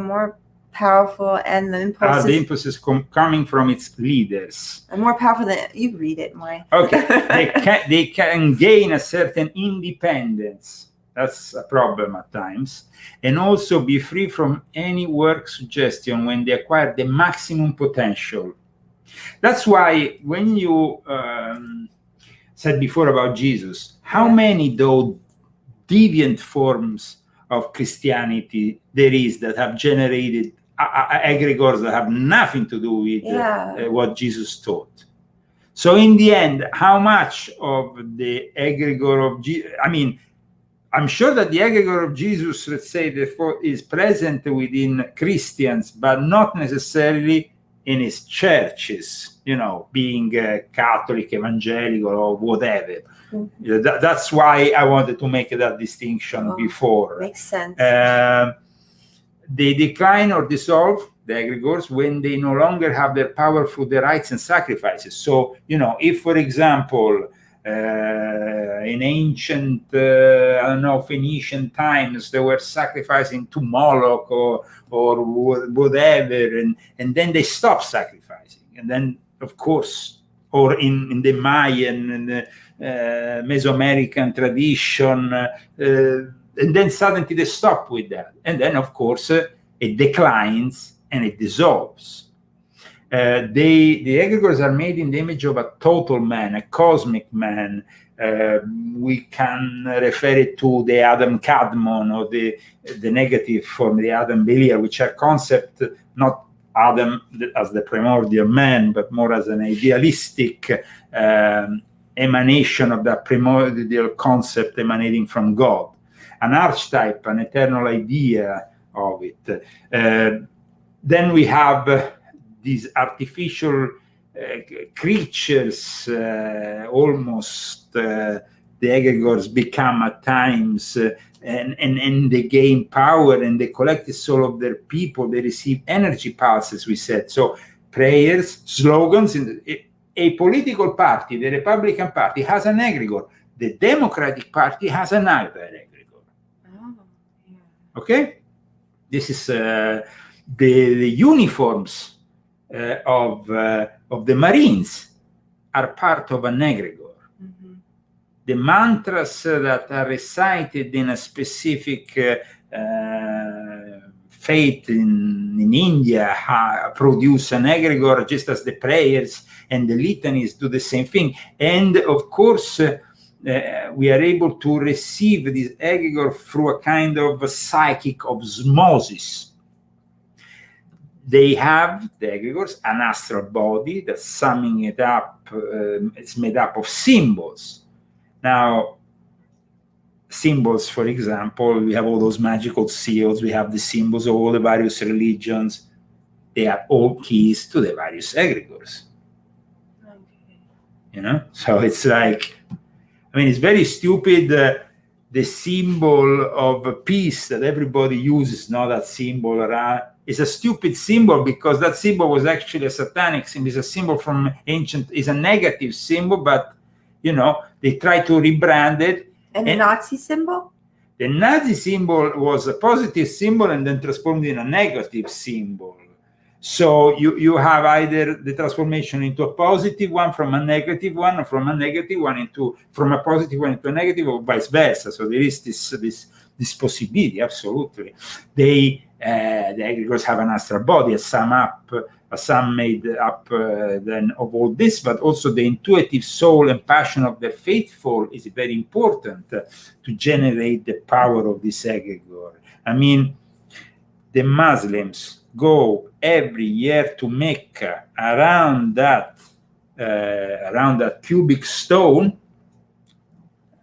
and the impulses. Coming from its leaders. And more powerful than you read it, Mike. Okay, they can gain a certain independence. That's a problem at times, and also be free from any work suggestion when they acquire the maximum potential. That's why when you said before about Jesus, how many though deviant forms of Christianity there is that have generated egregores that have nothing to do with what Jesus taught. So in the end, how much of the egregore of Jesus, I mean, I'm sure that the egregore of Jesus, let's say, therefore, is present within Christians, but not necessarily in his churches, being Catholic, evangelical, or whatever. Mm-hmm. That's why I wanted to make that distinction before. Makes sense. They decline or dissolve, the egregores, when they no longer have their power through the rites and sacrifices. So, if, for example, in ancient, Phoenician times, they were sacrificing to Moloch or whatever, and then they stopped sacrificing. And then, of course, or in the Mayan and the Mesoamerican tradition, and then suddenly they stop with that. And then, of course, it declines and it dissolves. The egregores are made in the image of a total man, a cosmic man. We can refer it to the Adam Kadmon or the negative form, the Adam Belial, which are concepts, not Adam as the primordial man, but more as an idealistic emanation of that primordial concept emanating from God. An archetype, an eternal idea of it. Then we have these artificial creatures, almost the egregores become at times, and they gain power and they collect the soul of their people. They receive energy pulses, we said. So prayers, slogans. A political party, the Republican Party, has an egregore. The Democratic Party has another egregore. Okay, this is the uniforms of the Marines are part of an egregore. Mm-hmm. The mantras that are recited in a specific faith in India produce an egregore, just as the prayers and the litanies do the same thing. And of course, we are able to receive this egregore through a kind of a psychic osmosis. They have, the egregores, an astral body that's summing it up. It's made up of symbols. Now, symbols, for example, we have all those magical seals, we have the symbols of all the various religions. They are all keys to the various egregores. Okay. So it's like, it's very stupid. The symbol of peace that everybody uses, that symbol is a stupid symbol, because that symbol was actually a satanic symbol. It's a symbol from ancient, is a negative symbol, but they try to rebrand it. And the Nazi symbol? The Nazi symbol was a positive symbol and then transformed in a negative symbol. So you have either the transformation into a positive one from a negative one, or from a negative one from a positive one into a negative, or vice versa. So there is this possibility, absolutely. The egregores have an astral body, a sum made up then of all this, but also the intuitive soul and passion of the faithful is very important to generate the power of this egregore. The Muslims go every year to Mecca around that cubic stone,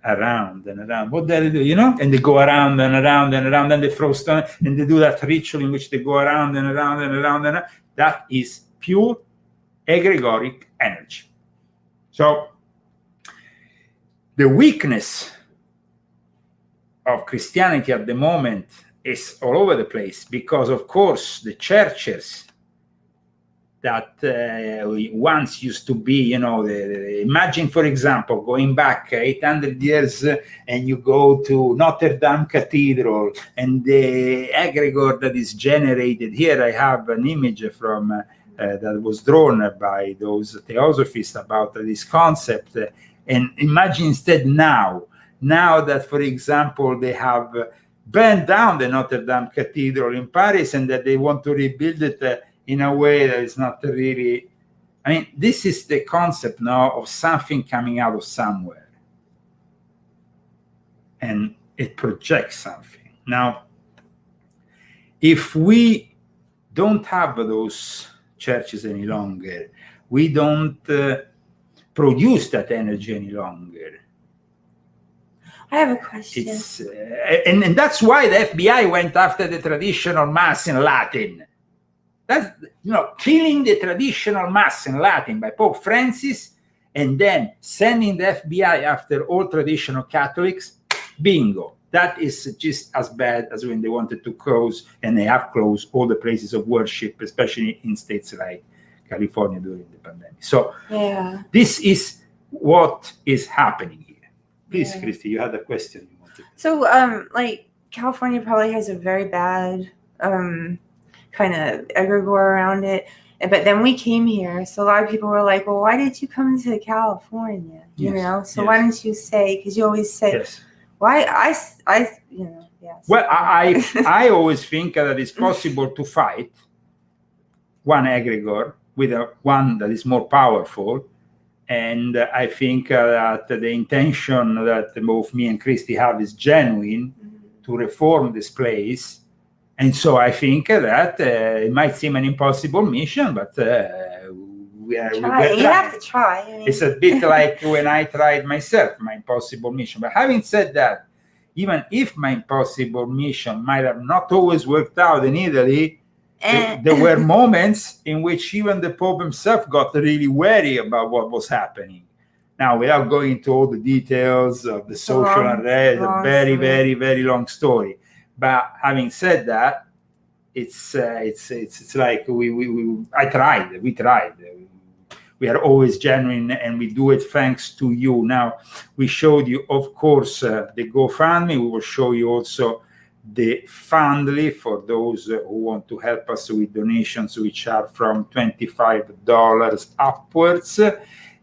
around and around. What they do, and they go around and around and around, and they throw stone, and they do that ritual in which they go around and around and around and around. That is pure egregoric energy. So the weakness of Christianity at the moment is all over the place, because of course the churches that once used to be, imagine, for example, going back 800 years and you go to Notre Dame Cathedral, and the egregore that is generated here. I have an image from that was drawn by those theosophists about this concept, and imagine instead now that, for example, they have burned down the Notre Dame Cathedral in Paris, and that they want to rebuild it in a way that is not really. This is the concept now of something coming out of somewhere, and it projects something. Now, if we don't have those churches any longer, we don't produce that energy any longer. I have a question. And that's why the FBI went after the traditional Mass in Latin. That's, killing the traditional Mass in Latin by Pope Francis, and then sending the FBI after all traditional Catholics. Bingo. That is just as bad as when they wanted to close, and they have closed, all the places of worship, especially in states like California during the pandemic. So this is what is happening here. Please, Christy, you had a question you wanted. So, California probably has a very bad kind of egregore around it. But then we came here, so a lot of people were like, well, why did you come to California? So why don't you say, because you always say, why Well, I always think that it's possible to fight one egregore with one that is more powerful. And I think that the intention that both me and Christy have is genuine to reform this place. And so I think that it might seem an impossible mission, but we have to try. It's a bit like when I tried myself, my impossible mission. But having said that, even if my impossible mission might have not always worked out in Italy, there were moments in which even the Pope himself got really wary about what was happening. Now, without going into all the details of the social unrest, a very, very, very long story. But having said that, it's like we tried. We are always genuine, and we do it thanks to you. Now, we showed you, of course, the GoFundMe. We will show you also the Fundly for those who want to help us with donations, which are from $25 upwards.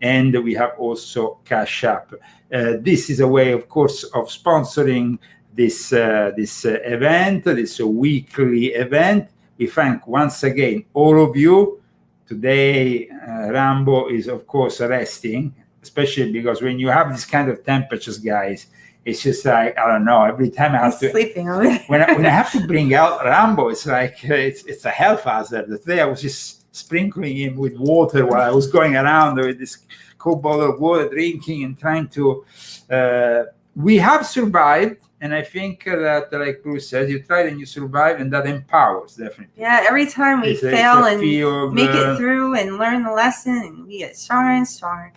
And we have also Cash App. This is a way, of course, of sponsoring this event, this weekly event. We thank once again all of you. Today, Rambo is, of course, resting, especially because when you have this kind of temperatures, guys, it's just like, I don't know, every time I have to sleeping when I have to bring out Rambo, it's like it's a health hazard. Today I was just sprinkling him with water while I was going around with this cold bottle of water, drinking and trying to we have survived, and I think that, like Bruce says, you tried and you survive, and that empowers, definitely. Yeah, every time we fail and make it through and learn the lesson, and we get stronger and stronger.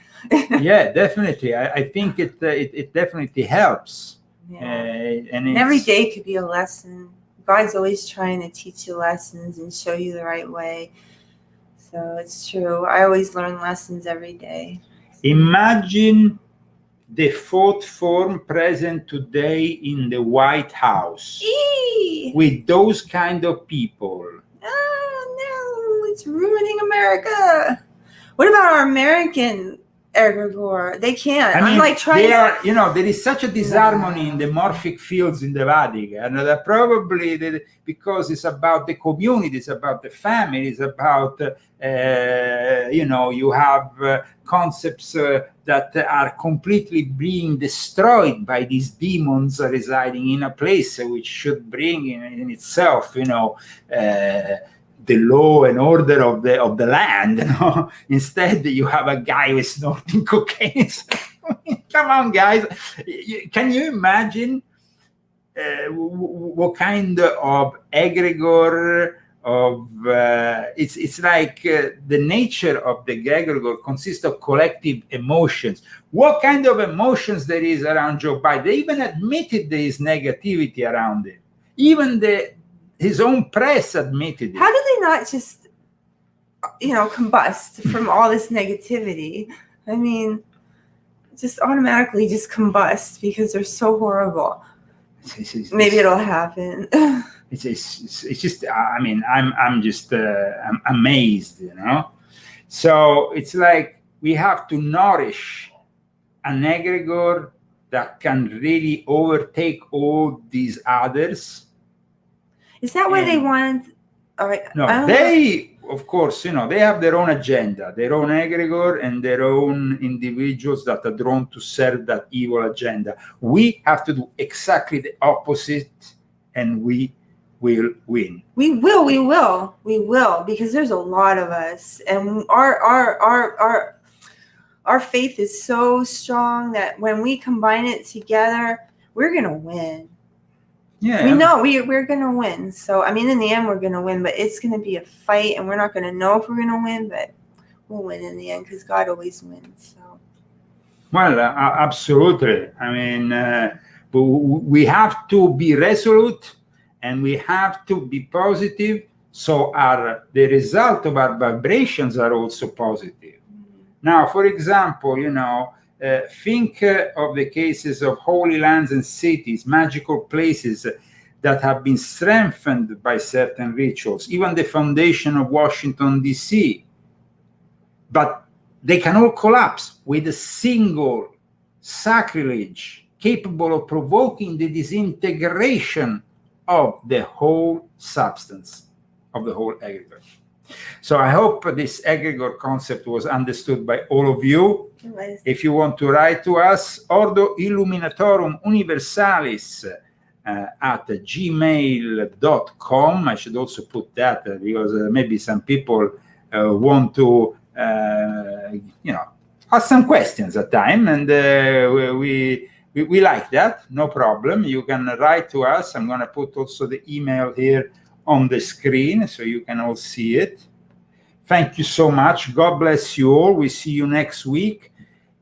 Yeah, definitely. I think it definitely helps. Yeah. And every day could be a lesson. God's always trying to teach you lessons and show you the right way. So it's true. I always learn lessons every day. Imagine the fourth form present today in the White House with those kind of people. Oh no, it's ruining America. What about our American Egregore? They can't. I mean, I'm like trying. There is such a disharmony in the morphic fields in the Vatican, and that probably because it's about the community, it's about the family, it's about you have concepts that are completely being destroyed by these demons residing in a place which should bring in itself, the law and order of the land. Instead, you have a guy with snorting cocaine. Come on, guys! Can you imagine what kind of egregore of it's like the nature of the egregore consists of collective emotions. What kind of emotions there is around Joe Biden? They even admitted there is negativity around it. Even his own press admitted it. How do they not just, combust from all this negativity? I mean, just automatically just combust because they're so horrible. Maybe it'll happen. It's just, I mean, I'm just I'm amazed, So it's like we have to nourish an egregore that can really overtake all these others. Is that why they want? No, they, of course, they have their own agenda, their own egregore, and their own individuals that are drawn to serve that evil agenda. We have to do exactly the opposite, and we will win. We will, because there's a lot of us, and our faith is so strong that when we combine it together, we're gonna win. Yeah, we know we're gonna win. So I mean, in the end, we're gonna win, but it's gonna be a fight, and we're not gonna know if we're gonna win, but we'll win in the end because God always wins. So. Well, absolutely. I mean, we have to be resolute, and we have to be positive. So the result of our vibrations are also positive. Now, for example, think of the cases of holy lands and cities, magical places that have been strengthened by certain rituals, even the foundation of Washington, D.C. But they can all collapse with a single sacrilege capable of provoking the disintegration of the whole substance, of the whole egregore. So I hope this egregore concept was understood by all of you. If you want to write to us, Ordo Illuminatorum Universalis at gmail.com. I should also put that because maybe some people want to, ask some questions at time, and we like that. No problem. You can write to us. I'm going to put also the email here on the screen so you can all see it. Thank you so much. God bless you all. We see you next week.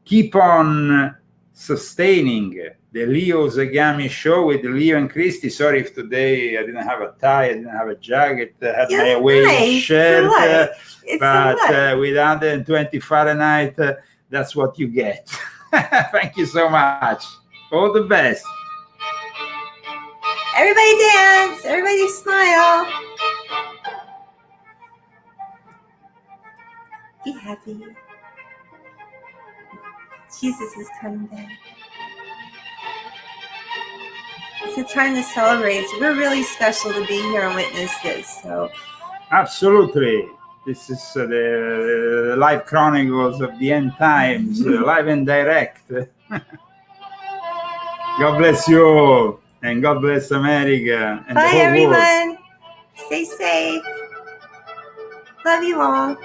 Keep on sustaining the Leo Zagami show with Leo and Christy. Sorry if today I didn't have a tie, I didn't have a jacket, I had my away shirt, but with 120 Fahrenheit, that's what you get. Thank you so much. All the best. Everybody dance. Everybody smile. Be happy. Jesus is coming back. It's a time to celebrate. So we're really special to be here and witness this. So, absolutely. This is the live chronicles of the end times, live and direct. God bless you all, and God bless America. And bye, the whole everyone. World. Stay safe. Love you all.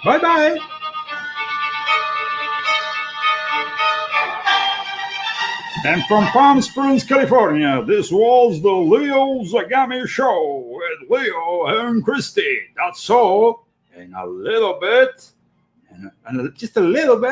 Bye-bye. And from Palm Springs, California, this was the Leo Zagami Show with Leo and Christy. That's all. In a little bit, and just a little bit.